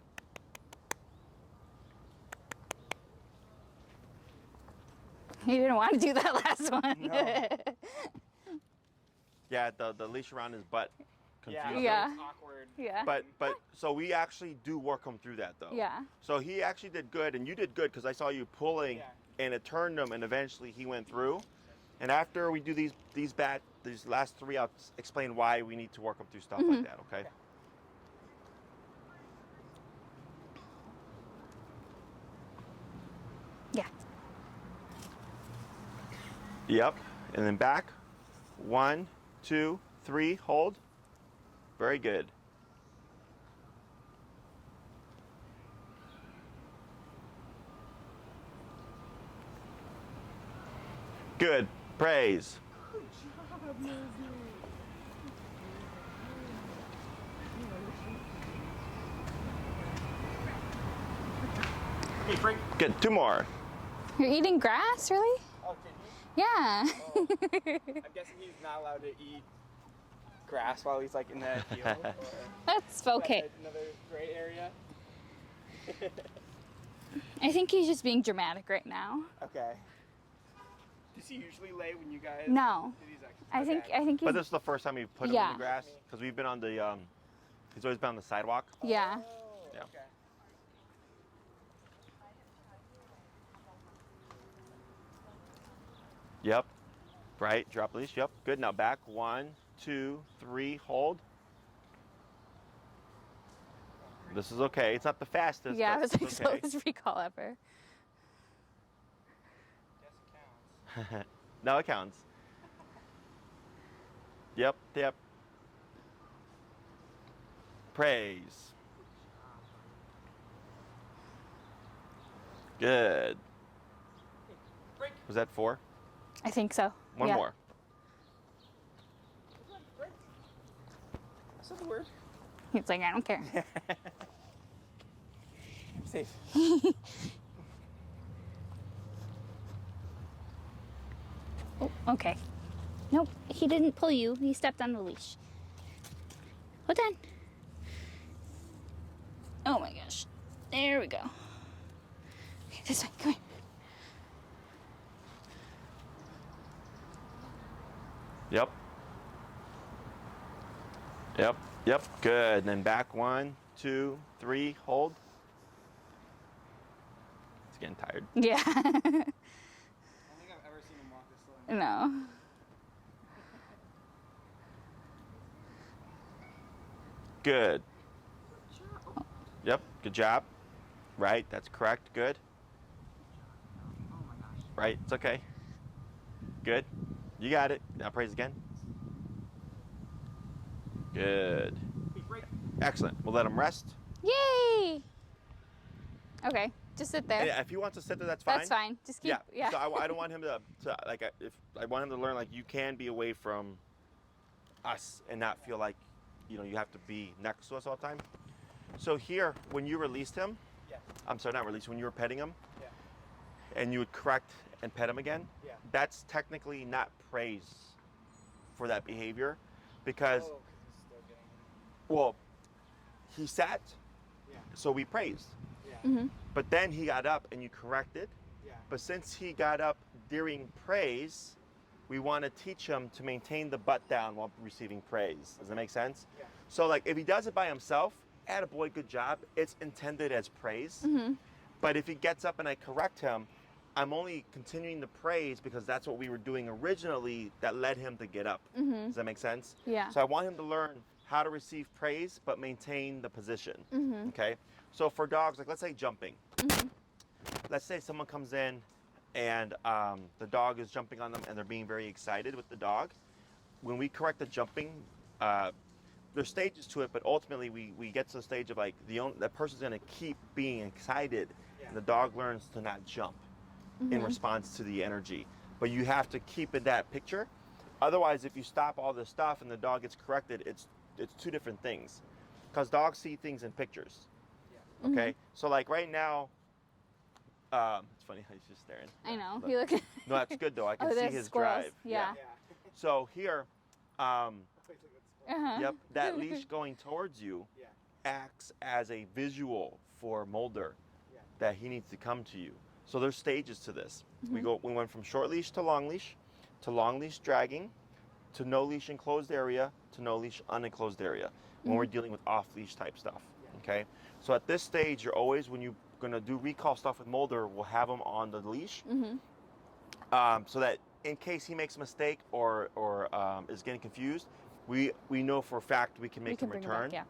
You didn't want to do that last one. No. Yeah, the leash around his butt confused him. Yeah. It's awkward. Yeah. But so we actually do work him through that though. Yeah. So he actually did good, and you did good because I saw you pulling, Yeah. and it turned him, and eventually he went through. And after we do these last 3, I'll explain why we need to work him through stuff like that. Okay. Yeah. Yep. And then back. 1, 2, 3. Hold. Very good. Good. Praise. Hey, Frank. Good. 2 more. You're eating grass, really? Oh, did he? Yeah. Oh. I'm guessing he's not allowed to eat grass while he's like in that field. Or That's okay. that's another gray area. I think he's just being dramatic right now. Okay. Does he usually lay when you guys? No. do these exercises? I think Okay. he's But this is the first time we've put him in Yeah. the grass because we've been on the he's always been on the sidewalk. yeah. Oh, Yeah. Okay. Yep. Right. Drop leash. Yep. Good. Now back. 1, 2, 3. Hold. This is okay. It's not the fastest. Yeah, it but was like it's okay. slowest recall ever. Guess it counts. No, it counts. Yep. Yep. Praise. Good. Break. Was that 4? I think so. One yeah. more. Break. That's not the word. He's like, I don't care. I'm safe. Oh, okay. Nope, he didn't pull you. He stepped on the leash. Hold on. Oh my gosh. There we go. Okay, this way. Come here. Yep. Yep. Yep. Good. And then back. 1, 2, 3. Hold. He's getting tired. Yeah. I don't think I've ever seen him walk this slow. No. Good. Yep. Good job. Right. That's correct. Good. Oh my gosh. Right. It's okay. Good. You got it. Now praise again. Good. Hey, break. Excellent. We'll let him rest. Yay! Okay, just sit there. And if he wants to sit there, that's fine. That's fine. Just keep. Yeah. Yeah. So I don't want him to like if I want him to learn like you can be away from us and not feel like you have to be next to us all the time. So here, when you released him, Yeah. I'm sorry, not released. When you were petting him, Yeah. and you would correct and pet him again, Yeah. that's technically not praise for that behavior, because Oh, 'cause he's still getting. well, he sat, Yeah. so we praised. Yeah. Mhm. But then he got up and you corrected. Yeah. But since he got up during praise, we want to teach him to maintain the butt down while receiving praise. Does that make sense? Yeah. So like if he does it by himself, attaboy, good job. It's intended as praise. Mhm. But if he gets up and I correct him, I'm only continuing the praise because that's what we were doing originally that led him to get up. Mhm. Does that make sense? Yeah. So I want him to learn how to receive praise but maintain the position. Mhm. Okay? So for dogs, like let's say jumping. Mhm. Let's say someone comes in and the dog is jumping on them and they're being very excited with the dog, when we correct the jumping, there's stages to it, but ultimately we get to the stage of like that person's going to keep being excited. Yeah. And the dog learns to not jump in response to the energy. But you have to keep in that picture. Otherwise, if you stop all this stuff and the dog gets corrected, it's two different things. Because dogs see things in pictures. Yeah. Okay? So like right now, it's funny how he's just staring. I know. Look. You look. No, that's good though. I can see there's his squirrels. drive. Yeah. So here, Uh-huh. yep, that leash going towards you Yeah. acts as a visual for Mulder Yeah. that he needs to come to you. So there's stages to this. We went from short leash to long leash dragging, to no leash enclosed area, to no leash unenclosed area when we're dealing with off leash type stuff. Okay? So at this stage, you're always, when you're gonna do recall stuff with Mulder, we'll have him on the leash. So that in case he makes a mistake or is getting confused, we know for a fact we can make him bring return. Back,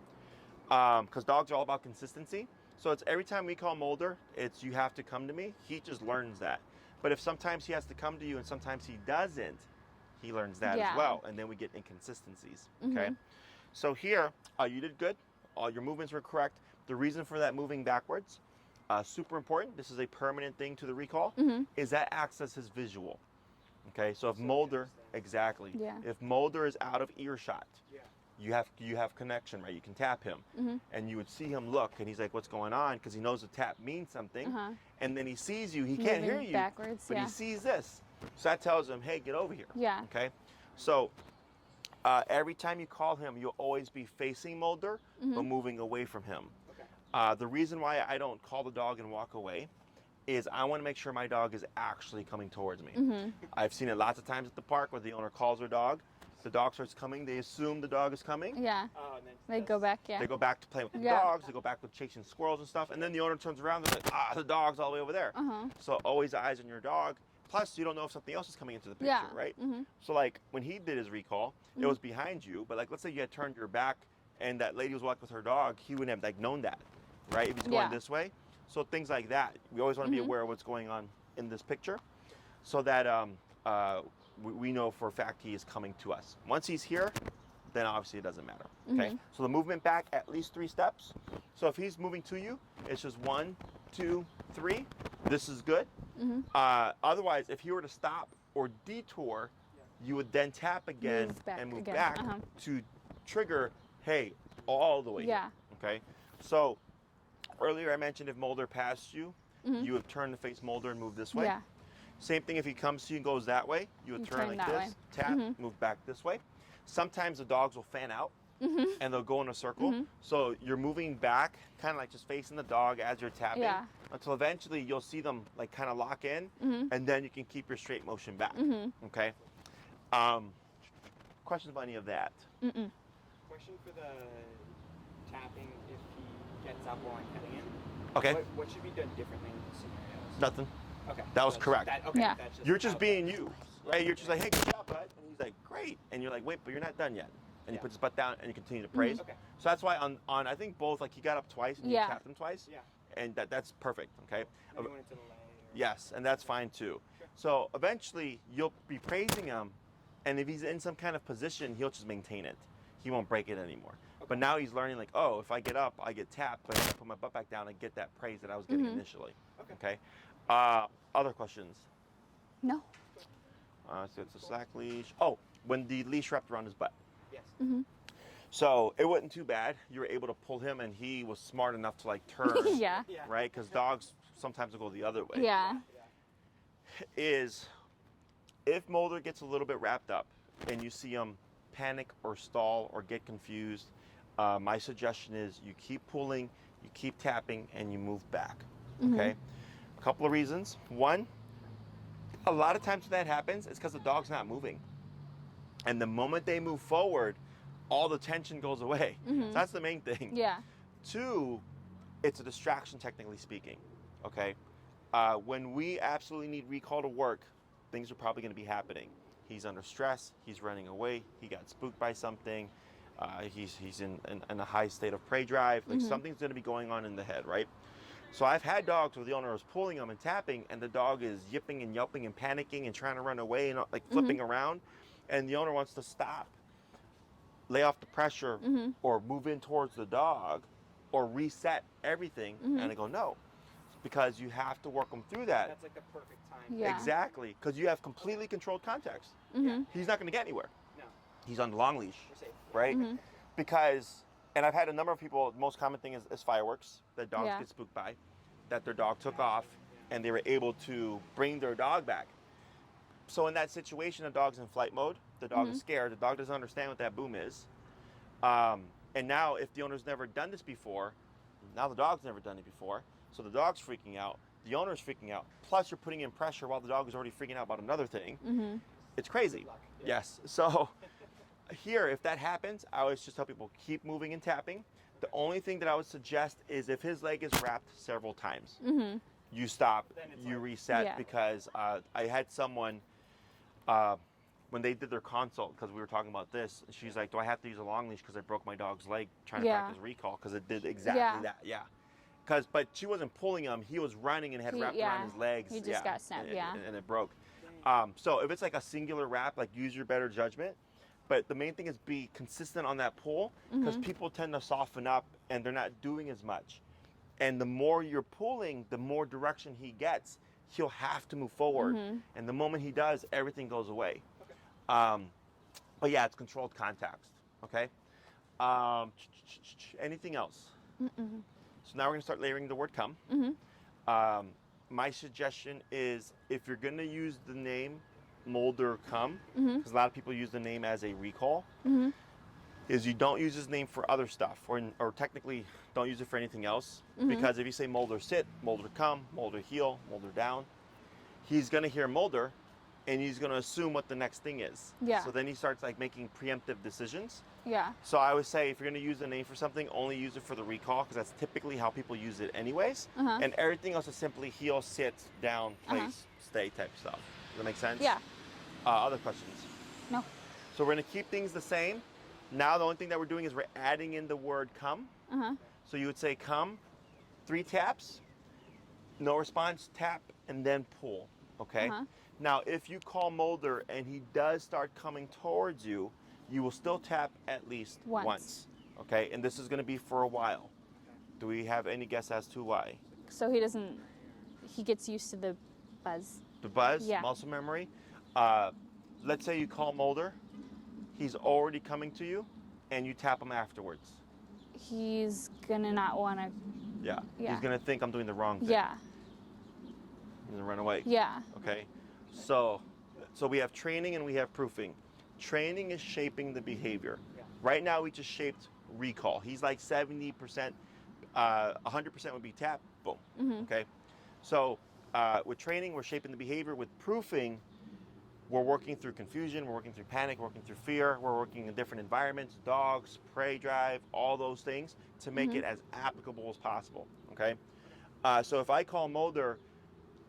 yeah. Because dogs are all about consistency. So it's every time we call Mulder, it's you have to come to me. He just learns that. But if sometimes he has to come to you and sometimes he doesn't, he learns that as well. And then we get inconsistencies. Okay. So here, you did good. All your movements were correct. The reason for that moving backwards, super important. This is a permanent thing to the recall. Is that acts as his visual. Okay. So if Mulder, exactly. Yeah. If Mulder is out of earshot, Yeah. you have connection, right? You can tap him, and you would see him look, and he's like, "What's going on?" Because he knows the tap means something, and then he sees you. He can't hear Moving you, backwards, but yeah. he sees this, so that tells him, "Hey, get over here." Yeah. Okay, so every time you call him, you'll always be facing Mulder, but moving away from him. Okay. The reason why I don't call the dog and walk away is I want to make sure my dog is actually coming towards me. I've seen it lots of times at the park where the owner calls her dog. The dog starts coming. They assume the dog is coming. Yeah. Oh, and then They go back. Yeah. They go back to play with the Yeah. dogs. They go back with chasing squirrels and stuff. And then the owner turns around. They're like, the dog's all the way over there. So always eyes on your dog. Plus, you don't know if something else is coming into the picture, Yeah. right? So like when he did his recall, it was behind you. But like let's say you had turned your back and that lady was walking with her dog, he wouldn't have like known that, right? If he's going Yeah. this way. So things like that. We always want to be aware of what's going on in this picture, so that we know for a fact he is coming to us. Once he's here, then obviously it doesn't matter. Okay. So the movement back at least 3 steps. So if he's moving to you, it's just 1, 2, 3. This is good. Otherwise, if he were to stop or detour, you would then tap again Move back and move again. back to trigger, hey, all the way. Yeah. Okay. So earlier I mentioned if Mulder passed you, you would turn to face Mulder and move this way. Yeah. Same thing if he comes to you and goes that way, you would You turn turn like that this, tap, move back this way. Sometimes the dogs will fan out and they'll go in a circle. So you're moving back, kind of like just facing the dog as you're tapping, Yeah. until eventually you'll see them like kind of lock in, and then you can keep your straight motion back. Okay. Questions about any of that? question for the tapping if he gets up while I'm petting him. Okay. What should be done differently in these scenarios? Nothing. Okay. That was So correct. Okay. Yeah. That's You're just how- being you, right? You're just like, hey, good job, bud. And he's like, great. And you're like, wait, but you're not done yet. And he Yeah. puts his butt down and you continue to praise. Okay. So that's why on I think both, like he got up twice and you Yeah. tapped him twice. Yeah. And that's perfect, okay? Maybe when it's in a lay. Or... Yes, and that's fine too. Sure. So eventually you'll be praising him, and if he's in some kind of position, he'll just maintain it. He won't break it anymore. Okay. But now he's learning like, oh, if I get up, I get tapped, but if I put my butt back down, I get that praise that I was getting initially. Okay. Other questions? No. So it's a slack leash. Oh, when the leash wrapped around his butt. Yes. So it wasn't too bad. You were able to pull him, and he was smart enough to like turn, Yeah. Yeah. right? Because dogs sometimes will go the other way. Yeah. Is if Mulder gets a little bit wrapped up and you see him panic or stall or get confused, my suggestion is you keep pulling, you keep tapping, and you move back. Okay? A couple of reasons. One, a lot of times when that happens, it's because the dog's not moving. And the moment they move forward, all the tension goes away. So that's the main thing. Yeah. 2, it's a distraction, technically speaking. Okay? When we absolutely need recall to work, things are probably going to be happening. He's under stress. He's running away. He got spooked by something. He's in a high state of prey drive. Like something's going to be going on in the head, right? So I've had dogs where the owner is pulling them and tapping, and the dog is yipping and yelping and panicking and trying to run away and like flipping around, and the owner wants to stop, lay off the pressure, or move in towards the dog, or reset everything. And I go, no, because you have to work them through that. That's like the perfect time. Yeah. Exactly, because you have completely controlled context. He's not going to get anywhere. No. He's on the long leash, We're safe. right? Because, and I've had a number of people, the most common thing is fireworks that dogs Yeah. get spooked by, that their dog took off and they were able to bring their dog back. So in that situation, the dog's in flight mode, the dog is scared, the dog doesn't understand what that boom is. And now if the owner's never done this before, now the dog's never done it before, so the dog's freaking out, the owner's freaking out, plus you're putting in pressure while the dog is already freaking out about another thing. It's crazy. Luck. Yeah. Yes. So here, if that happens, I always just tell people keep moving and tapping. The only thing that I would suggest is if his leg is wrapped several times, you stop, Then it's you like- reset, Yeah. because I had someone, when they did their consult, because we were talking about this, she's like, do I have to use a long leash because I broke my dog's leg trying to Yeah. practice recall? Because it did exactly Yeah. that. Yeah. But she wasn't pulling him, he was running and had He- wrapped yeah. around his legs. He just got snapped, and it broke. So if it's like a singular wrap, like use your better judgment. But the main thing is be consistent on that pull, because people tend to soften up and they're not doing as much. And the more you're pulling, the more direction he gets. He'll have to move forward. And the moment he does, everything goes away. But yeah, it's controlled context. Okay. Anything else? So now we're going to start layering the word come. My suggestion is if you're going to use the name Mulder come, because a lot of people use the name as a recall, is you don't use his name for other stuff, or technically don't use it for anything else. Because if you say Mulder sit, Mulder come, Mulder heel, Mulder down, he's going to hear Mulder and he's going to assume what the next thing is. Yeah. So then he starts like making preemptive decisions. Yeah. So I would say if you're going to use a name for something, only use it for the recall, because that's typically how people use it anyways. And everything else is simply heel, sit, down, place, stay type stuff. Does that make sense? Yeah. Other questions? No. So we're going to keep things the same. Now the only thing that we're doing is we're adding in the word come. So you would say come, 3 taps, no response, tap, and then pull. Okay? Now if you call Mulder and he does start coming towards you, you will still tap at least once. Okay? And this is going to be for a while. Do we have any guess as to why? So he gets used to the buzz. The buzz, Yeah. muscle memory. Let's say you call Mulder, he's already coming to you, and you tap him afterwards. He's gonna not wanna. Yeah. Yeah. He's gonna think I'm doing the wrong thing. Yeah. He's gonna run away. Yeah. Okay. So we have training and we have proofing. Training is shaping the behavior. Yeah. Right now we just shaped recall. He's like 70%, 100% would be tap, boom. Okay. So with training, we're shaping the behavior. With proofing, we're working through confusion, we're working through panic, we're working through fear, we're working in different environments, dogs, prey drive, all those things to make it as applicable as possible, okay? So if I call Mulder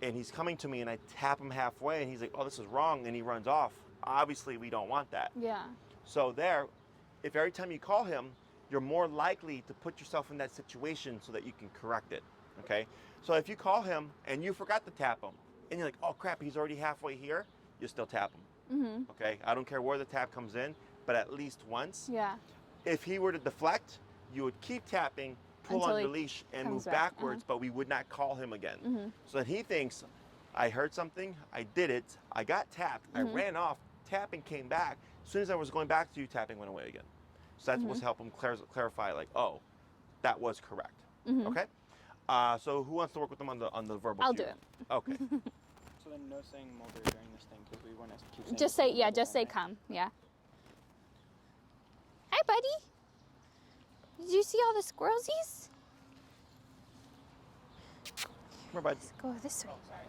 and he's coming to me and I tap him halfway and he's like, oh, this is wrong, and he runs off, obviously we don't want that. Yeah. So there, if every time you call him, you're more likely to put yourself in that situation so that you can correct it, okay? So if you call him and you forgot to tap him and you're like, oh crap, he's already halfway here, you still tap him, okay? I don't care where the tap comes in, but at least once. Yeah. If he were to deflect, you would keep tapping, pull Until on your he leash, and comes move back. backwards, but we would not call him again. So that he thinks, I heard something, I did it, I got tapped, I ran off, tapping came back. As soon as I was going back to you, tapping went away again. So that's what's helping him clarify, like, oh, that was correct. Okay? So who wants to work with them on the verbal I'll cue? do it. Okay. So then no saying Mulder during this thing because we want to keep saying Just say Mulder just say right? come. Yeah. Hi, buddy. Did you see all the squirrelsies? Come here, bud. Let's go this way. Oh, sorry.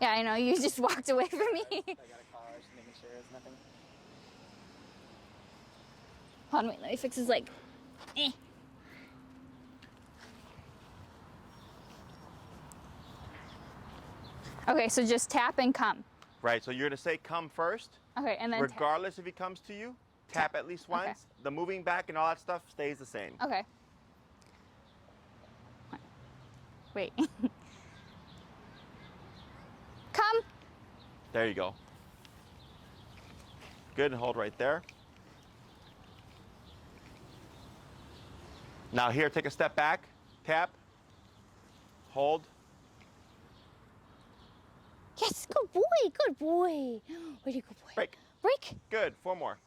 Yeah, I know. You just walked away from me. I got a call. I was just making sure there's nothing. Hold on, wait. Let me fix his leg. Eh. Okay, so just tap and come. Right, so you're gonna say come first. Okay, and then Regardless if he comes to you, tap at least Okay. once. The moving back and all that stuff stays the same. Okay. Wait. Come. There you go. Good, and hold right there. Now here, take a step back, tap, hold. Yes, good boy, good boy. Really good boy. Break. Break. Good, 4 more.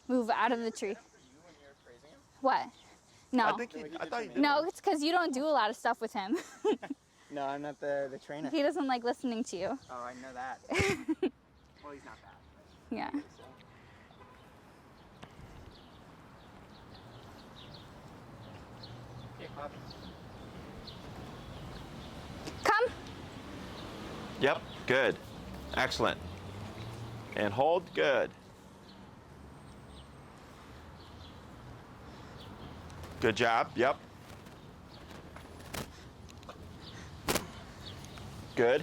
Move out of the tree. You when you're praising him? What? No. I thought you did. No, it's because you don't do a lot of stuff with him. No, I'm not the trainer. He doesn't like listening to you. Oh, I know that. Well, he's not bad. Yeah. Okay, Pop. Come. Yep, good. Excellent. And hold, good. Good job, yep. Good.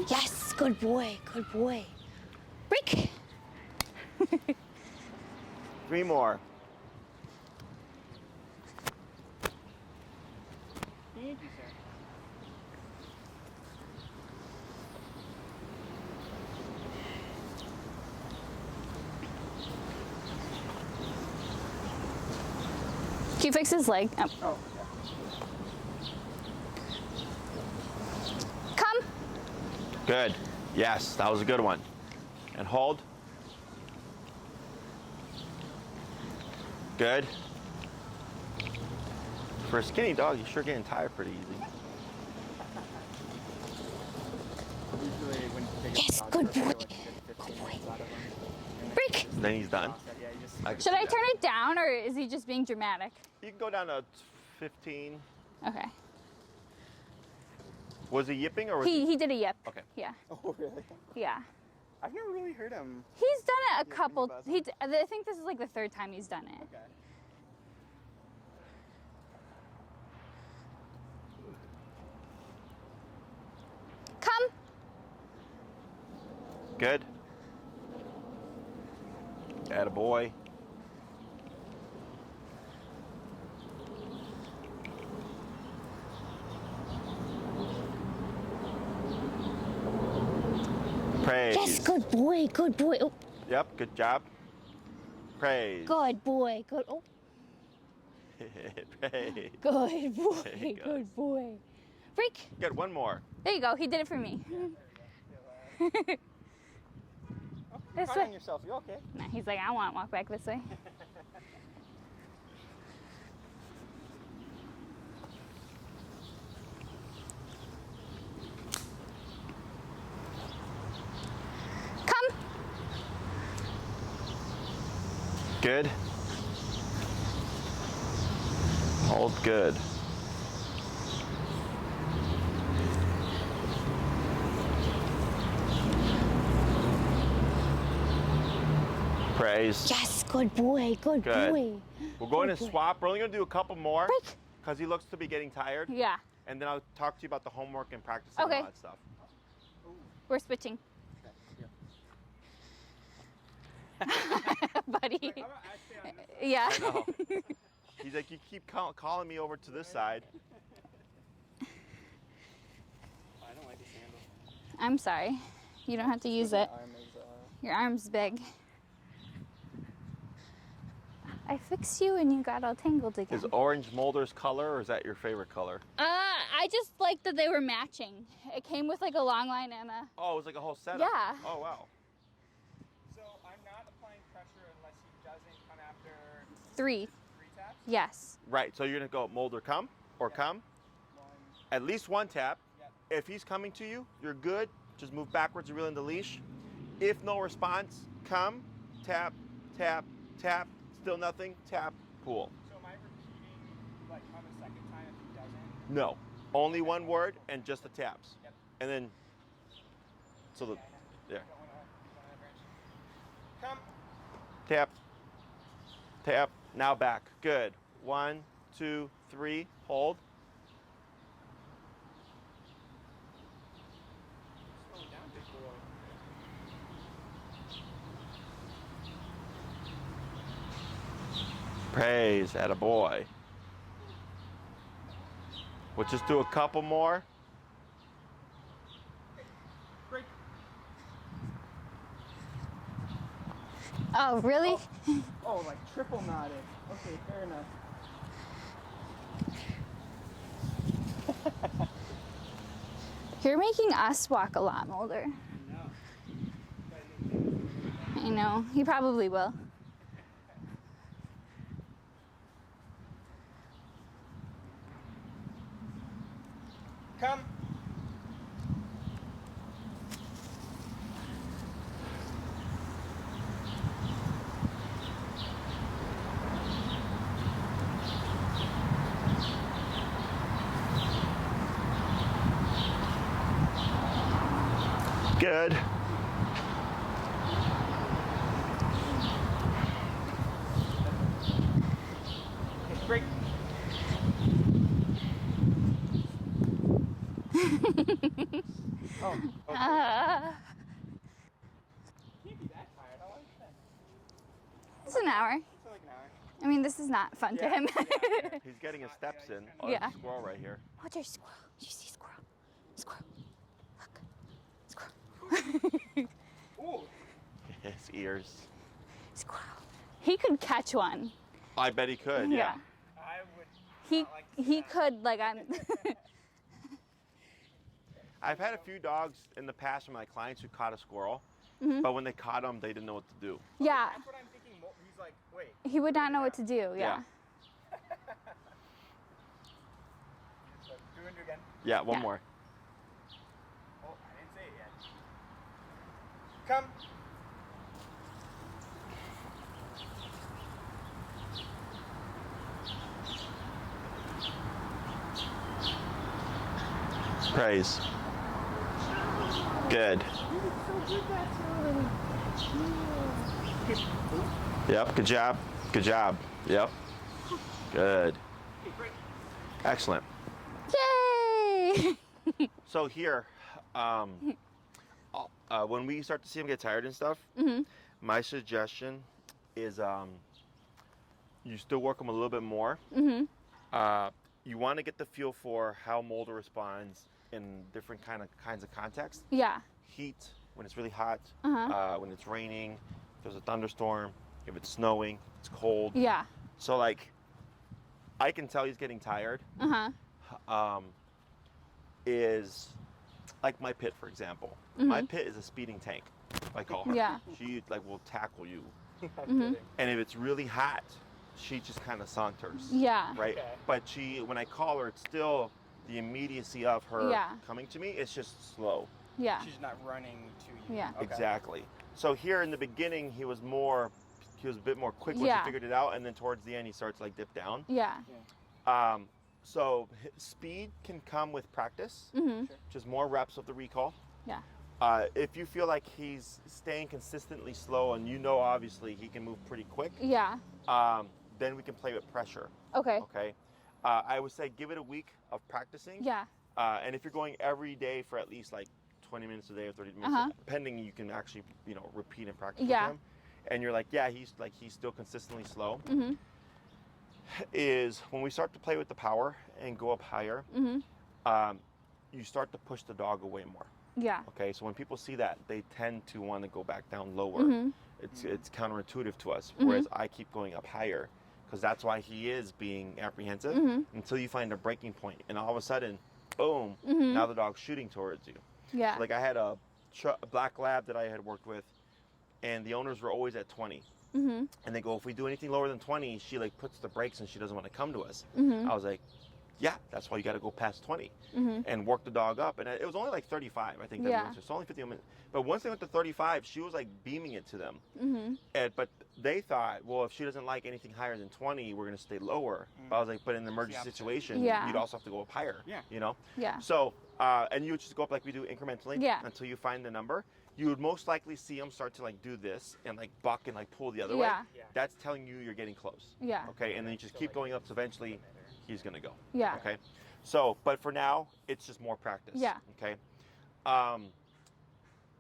Yes, good boy, good boy. Break. 3 more. Thank you, sir. Can you fix his leg? Oh. Oh, Come. Good. Yes, that was a good one. And hold. Good. For a skinny dog, you're sure getting tired pretty easy. usually when you take Yes, a dog good for, boy. like, a good 15 minutes out of him, and then Break. Then he's done. yeah, you just I can Should see I that. turn it down or is he just being dramatic? You can go down to 15. Okay. Was he yipping or was He did a yip. Okay. Yeah. Oh, really? Yeah. I've never really heard him. He's done it a Yipping couple. buzzing? I think this is like the 3rd time he's done it. Okay. Come. Good. Attaboy. Praise. Yes, good boy, good boy. Oh, Yep, good job. Praise. good boy, good. Oh, Praise. good boy, There you go. good boy. Break. Good, 1 more. There you go. He did it for me. Oh, This you're hard way. on yourself. You okay? Nah, he's like, I want to walk back this way. Come. Good. Hold good. Praise. Yes, good boy, good, Good. boy. We're going to Good boy. swap. We're only going to do a couple more Break. because he looks to be getting tired. Yeah, And then I'll talk to you about the homework and practicing Okay. and all that stuff. we're switching. Buddy. How about I stay on this? Yeah. I know. He's like, you keep calling me over to this side. I don't like this handle. I'm sorry. You don't have to use it. My arm is, Your arm's big. I fixed you and you got all tangled again. Is orange Mulder's color or is that your favorite color? I just liked that they were matching. It came with like a long line and a. Oh, it was like a whole setup. Yeah. Oh, wow. So I'm not applying pressure unless he doesn't come after 3. 3 taps. Yes. Right, so you're going to go Mulder come or come. 1. At least 1 tap. Yep. If he's coming to you, you're good. Just move backwards and reel in the leash. If no response, come, tap, tap, tap. Still nothing, tap, pull. So am I repeating like come a second time if he doesn't? No, only 1 word and just the taps. Yep. And then, so the, I yeah, don't want to branch. Come. tap, tap, now back. Good. 1, 2, 3, hold. Slow down, big boy. Praise, attaboy. We'll just do a couple more. Break. Oh, really? Oh, like triple knotted. Okay, fair enough. You're making us walk a lot, Mulder. No. I know. He probably will. Come. Good. Okay, break. Oh, okay. Can't be that tired. How long is that? It's an hour. It's like an hour. I mean, this is not fun to him. He's getting his steps in. Oh, Yeah. there's a squirrel right here. Oh, there's squirrel. You see squirrel? Squirrel. Look. Squirrel. Ooh. His ears. Squirrel. He could catch one. I bet he could. Yeah. I would. He not like to see he that. could like I'm. I've had a few dogs in the past from my clients who caught a squirrel, Mhm. but when they caught him, they didn't know what to do. Yeah. That's what I'm thinking. He's like, wait. He would not know what to do. Yeah. So, do it again. Yeah, one Yeah. more. Oh, I didn't say it yet. Come. Praise. Good. Yep, good job. Good job. Yep. Good. Okay, break. Excellent. Yay! So here, when we start to see him get tired and stuff, Mhm. my suggestion is you still work him a little bit more. Mhm. You want to get the feel for how Mulder responds in different kinds of contexts. Yeah. Heat, when it's really hot, Uh-huh. when it's raining, if there's a thunderstorm, if it's snowing, it's cold. Yeah. So like, I can tell he's getting tired. Uh-huh. Is like my pit, for example. My pit is a speeding tank, I call her. Yeah. She like will tackle you. I'm Mhm. kidding. And if it's really hot, she just kind of saunters. Yeah. Right? Okay. But when I call her, it's still the immediacy of her Yeah. coming to me. It's just slow. Yeah. She's not running to you. Yeah. Okay. Exactly. So here in the beginning, he was a bit more quick once Yeah. he figured it out, and then towards the end, he starts to like dip down. Yeah. So speed can come with practice, Mhm. just more reps of the recall. Yeah. If you feel like he's staying consistently slow, and you know obviously he can move pretty quick, Yeah. then we can play with pressure. Okay. Okay. I would say give it a week of practicing. Yeah. And if you're going every day for at least like 20 minutes a day or 30 minutes, Uh-huh. depending, you can actually repeat and practice Yeah. with him. And you're like, yeah, he's still consistently slow. Mhm. Is when we start to play with the power and go up higher, Mhm. you start to push the dog away more. Yeah. Okay, so when people see that, they tend to want to go back down lower. Mhm. It's counterintuitive to us, Mhm. whereas I keep going up higher because that's why he is being apprehensive Mhm. until you find a breaking point, and all of a sudden, boom! Mhm. Now the dog's shooting towards you. Yeah. Like I had a black lab that I had worked with, and the owners were always at 20. Mhm. And they go, if we do anything lower than 20, she like puts the brakes and she doesn't want to come to us. Mhm. I was like, yeah, that's why you got to go past 20 Mhm. and work the dog up. And it was only like 35, I think. That Yeah. it's only 50 minutes. But once they went to 35, she was like beaming it to them. Mhm. But they thought, well, if she doesn't like anything higher than 20, we're going to stay lower. But I was like, but in an emergency opposite. situation, Yeah. you'd also have to go up higher. Yeah. You know? Yeah. So, and you would just go up like we do incrementally Yeah. until you find the number. You would most likely see them start to like do this and like buck and like pull the other Yeah. way. Yeah. That's telling you you're getting close. Yeah. Okay, and then you just keep going up, so eventually he's gonna go. Yeah. Okay, so but for now it's just more practice. Yeah. Okay,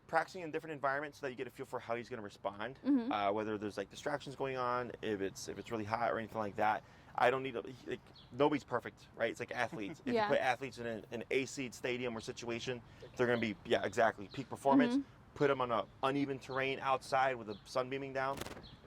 practicing in different environments so that you get a feel for how he's gonna respond. Mhm. Whether there's like distractions going on, if it's really hot or anything like that. I don't need like, nobody's perfect, right? It's like athletes. If Yeah. you put athletes in an A-seed stadium or situation, they're going to be, exactly, peak performance. Put them on an uneven terrain outside with the sun beaming down,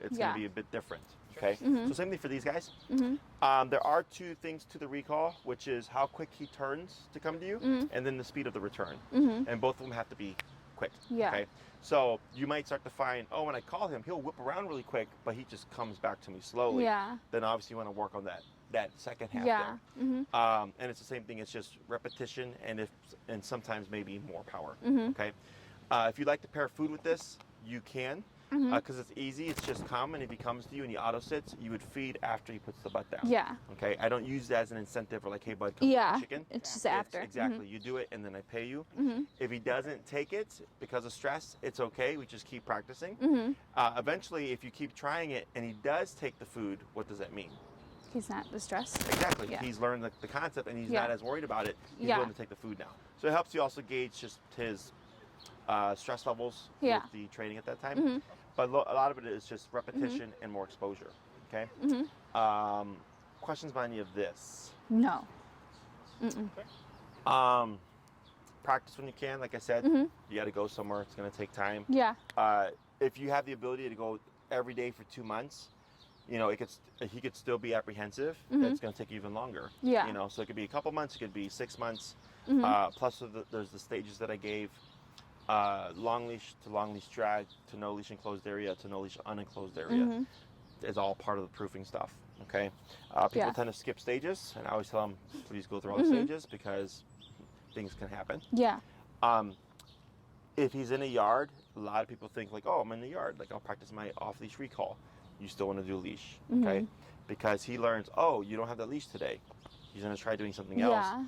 it's going Yeah. to be a bit different, okay? So same thing for these guys. Mm-hmm. There are 2 things to the recall, which is how quick he turns to come to you, and then the speed of the return. And both of them have to be quick, Yeah. okay? So you might start to find, oh, when I call him, he'll whip around really quick, but he just comes back to me slowly. Yeah. Then obviously you want to work on that second half Yeah. there. And it's the same thing. It's just repetition and sometimes maybe more power. Okay. If you'd like to pair food with this, you can, because it's easy. It's just common. If he comes to you and he auto sits, you would feed after he puts the butt down. Yeah. Okay. I don't use that as an incentive or like, hey bud, come Yeah. get chicken. It's just after. Exactly. You do it and then I pay you. If he doesn't take it because of stress, it's okay. We just keep practicing. Eventually, if you keep trying it and he does take the food, what does that mean? He's not distressed. Exactly. Yeah. He's learned the concept and he's Yeah. not as worried about it. He's Yeah. willing to take the food now. So it helps you also gauge just his stress levels Yeah. with the training at that time. But a lot of it is just repetition and more exposure. Okay. Questions about any of this? No. Practice when you can. Like I said, you got to go somewhere. It's going to take time. Yeah. If you have the ability to go every day for 2 months, he could still be apprehensive. It's going to take even longer. Yeah. So it could be a couple months. It could be 6 months. Plus, there's the stages that I gave: long leash to long leash drag to no leash enclosed area to no leash unenclosed area. Is all part of the proofing stuff. Okay. People Yeah. tend to skip stages, and I always tell them please go through all the stages because things can happen. Yeah. If he's in a yard, a lot of people think like, oh, I'm in the yard, like I'll practice my off-leash recall. You still want to do a leash, okay? Because he learns, oh, you don't have that leash today. He's gonna try doing something else. Yeah.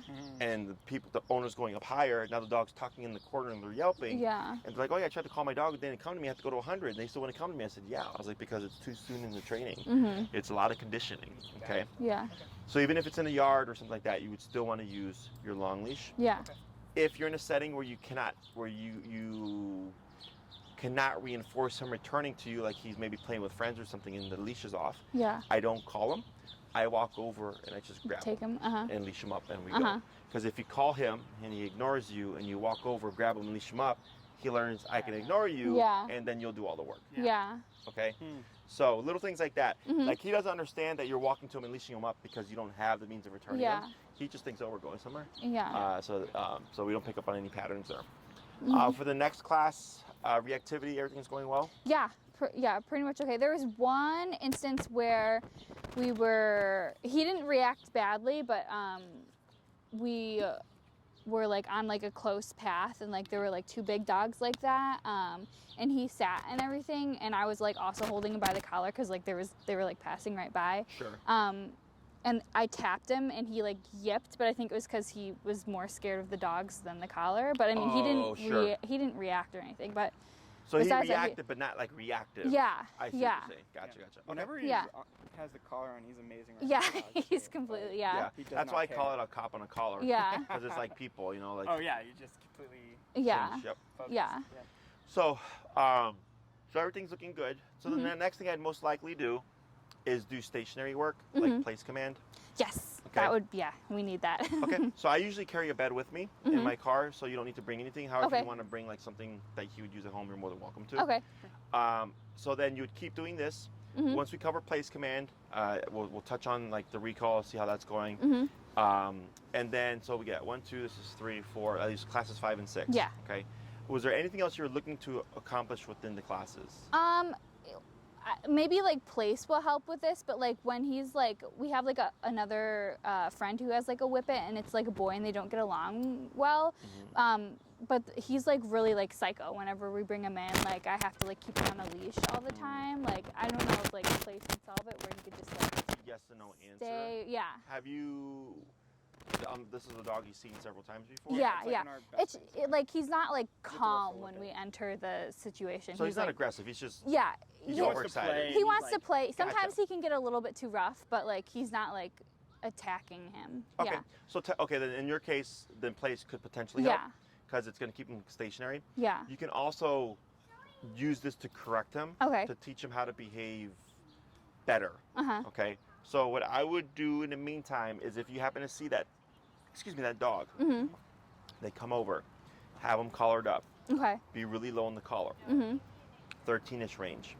And the owner's going up higher. Now the dog's tucking in the corner and they're yelping. Yeah. And they're like, oh yeah, I tried to call my dog, they didn't come to me. I have to go to 100. And they still want to come to me. I said, yeah. I was like, because it's too soon in the training. It's a lot of conditioning, okay? Yeah. So even if it's in a yard or something like that, you would still want to use your long leash. Yeah. If you're in a setting where you cannot reinforce him returning to you, like he's maybe playing with friends or something and the leash is off, Yeah. I don't call him. I walk over and I just grab Take him him. and leash him up and we go. Because if you call him and he ignores you and you walk over, grab him and leash him up, he learns I can ignore you Yeah. and then you'll do all the work. Yeah. Okay? So little things like that. Like he doesn't understand that you're walking to him and leashing him up because you don't have the means of returning Yeah. him. He just thinks, oh, we're going somewhere. Yeah. So we don't pick up on any patterns there. For the next class, reactivity, everything's going well? Yeah, pretty much okay. There was one instance where he didn't react badly, but we were like on like a close path and like there were like 2 big dogs like that. And he sat and everything, and I was like also holding him by the collar because like they were like passing right by. Sure. And I tapped him and he like yipped, but I think it was because he was more scared of the dogs than the collar. But I mean, he didn't react or anything. But So he besides that, reacted, but not like reactive. yeah, I see yeah, what you're saying. Gotcha. Whenever he Yeah. has the collar on, he's amazing. Around yeah, the dogs, he's too. completely Yeah, He does that's not why I care. call it a cop on a collar. Yeah. Because it's like people, like. Oh yeah, you just completely yeah, Yep. focused. yeah. So, so everything's looking good. So the next thing I'd most likely do is do stationary work, like place command. Yes, Okay. that would. Yeah, we need that. Okay. So I usually carry a bed with me in my car, so you don't need to bring anything. However, if Okay. you want to bring like something that he would use at home, you're more than welcome to. Okay. So then you would keep doing this. Once we cover place command, we'll touch on like the recall, see how that's going. And then so we get 1, 2, this is 3, 4. These classes 5 and 6. Yeah. Okay. Was there anything else you were looking to accomplish within the classes? Maybe like place will help with this, but like when he's like, we have like another friend who has like a whippet and it's like a boy and they don't get along well. But he's like really like psycho whenever we bring him in. Like I have to like keep him on a leash all the time. Like I don't know if like place would solve it where he could just like Yes and no answer. stay. Yeah. Have you? This is a dog you've seen several times before. Yeah, it's like yeah. in our best days. Like he's not like to calm wrestle when with we it. enter the situation. So he's not like, aggressive. He's just. Yeah. He's he- overexcited. He wants to like, play. Gotcha. Sometimes he can get a little bit too rough, but like he's not like attacking him. Okay. Yeah. So okay, then in your case, then place could potentially help Yeah. because it's going to keep him stationary. Yeah. You can also use this to correct him. Okay. To teach him how to behave better. Uh-huh. Okay. So what I would do in the meantime is if you happen to see that, that dog, they come over, have them collared up, Okay. be really low in the collar, Mhm. 13-ish range,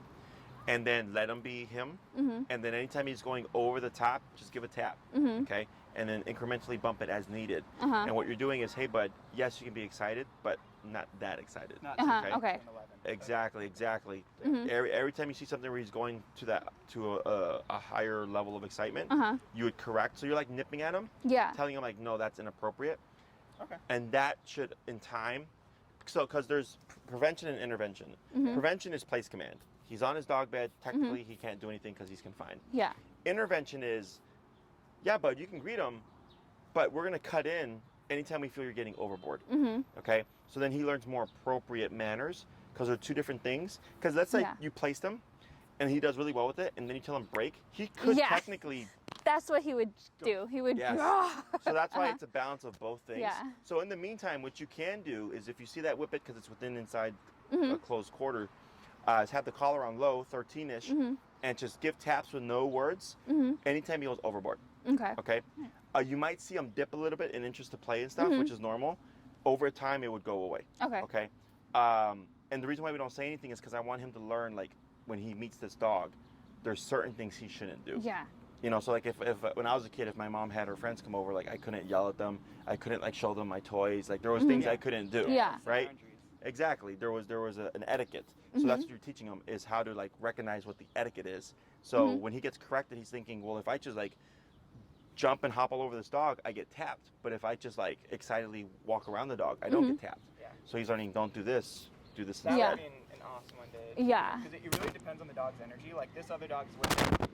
and then let him be him. Mhm. And then anytime he's going over the top, just give a tap, Mhm. okay? And then incrementally bump it as needed. Uh-huh. And what you're doing is, hey bud, yes, you can be excited, but not that excited. Not Uh-huh. okay. Okay. 11. Exactly. Mhm. Every time you see something where he's going to a higher level of excitement, Uh-huh. you would correct. So you're like nipping at him, Yeah. telling him like, no, that's inappropriate. Okay. And that should, in time, so because there's prevention and intervention. Mhm. Prevention is place command. He's on his dog bed. Technically, he can't do anything because he's confined. Yeah. Intervention is, yeah, bud, you can greet him, but we're gonna cut in anytime we feel you're getting overboard. Mhm. Okay, so then he learns more appropriate manners because they're two different things. Because let's say Yeah. you placed him and he does really well with it, and then you tell him break, he could Yeah. technically. That's what he would do. He would. Yes. So that's why it's a balance of both things. Yeah. So in the meantime, what you can do is if you see that whippet because it's inside a Mhm. closed quarter, is have the collar on low, 13-ish, Mhm. and just give taps with no words Mhm. anytime he goes overboard. Okay. Okay, you might see him dip a little bit in interest to play and stuff, Mhm. which is normal. Over time, it would go away. Okay. Okay, and the reason why we don't say anything is because I want him to learn, like when he meets this dog, there's certain things he shouldn't do. Yeah. You know, so like if when I was a kid, if my mom had her friends come over, like I couldn't yell at them, I couldn't like show them my toys, like there was things I couldn't do. Yeah. Right. Boundaries. Exactly. There was an etiquette. So that's what you're teaching him is how to like recognize what the etiquette is. So when he gets corrected, he's thinking, well, if I just like jump and hop all over this dog, I get tapped. But if I just like excitedly walk around the dog, I don't get tapped. Yeah. So he's learning, don't do this, do this That instead. would be an awesome one to. Yeah. Because it really depends on the dog's energy. Like this other dog's with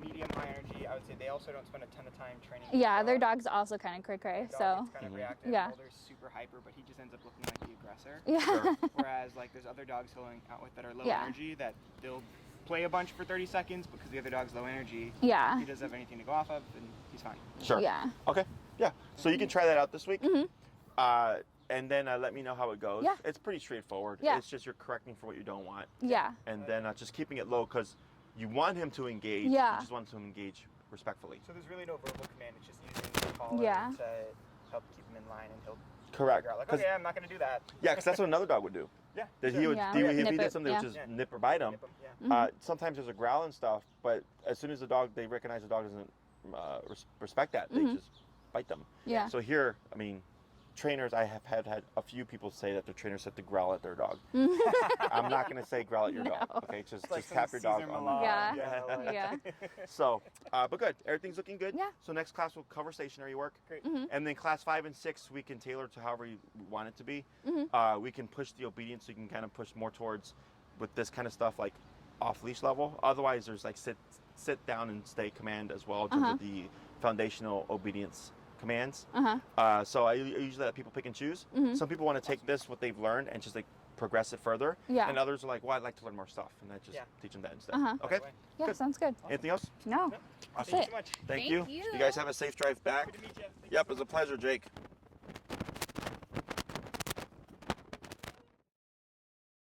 medium high energy. I would say they also don't spend a ton of time training. Yeah. Their dog's also kind of cray-cray. Their So. dog gets kind of Mhm. reactive. Yeah. Mulder's super hyper, but he just ends up looking like the aggressor. Yeah. Sure. Whereas like there's other dogs going out with that are low Yeah. energy that they'll play a bunch for 30 seconds because the other dog's low energy. Yeah. He doesn't have anything to go off of, and he's fine. Sure. Yeah. Okay. Yeah. So you can try that out this week. Mhm. And then let me know how it goes. Yeah. It's pretty straightforward. Yeah. It's just you're correcting for what you don't want. Yeah. And then just keeping it low because you want him to engage. Yeah. You just want him to engage respectfully. So there's really no verbal command. It's just using the collar Yeah. to help keep him in line, and he'll Correct. figure out like, 'Cause- okay, I'm not going to do that. Yeah, because that's what another dog would do. Yeah. That sure. he would, Yeah, if like he nip did it, something, yeah. which is Yeah. nip or bite him. Nip 'em, yeah. Sometimes there's a growl and stuff, but as soon as they recognize the dog doesn't respect that, they just bite them. Yeah. So here, I mean, trainers, I have had a few people say that their trainers have to growl at their dog. I'm not going to say growl at your dog. No. Okay, just It's like tap some your dog Caesar on Milan, Yeah. like- Yeah. So, but good. Everything's looking good. Yeah. So next class we'll cover stationary work. Great. And then class 5 and 6, we can tailor to however you want it to be. We can push the obedience, so you can kind of push more towards with this kind of stuff like off leash level. Otherwise, there's like sit down and stay command as well in terms of the foundational obedience commands. So I usually let people pick and choose. Some people want to take this, what they've learned, and just like progress it further. Yeah. And others are like, well, I'd like to learn more stuff, and I just teach them that instead. Okay. Right away. Yeah. Good. Sounds good. Anything else? No. Thank That's you it. so much. Thank Thank you. you. You guys have a safe drive back. Good to meet you. Thank you Yep, so it was a pleasure, Jake.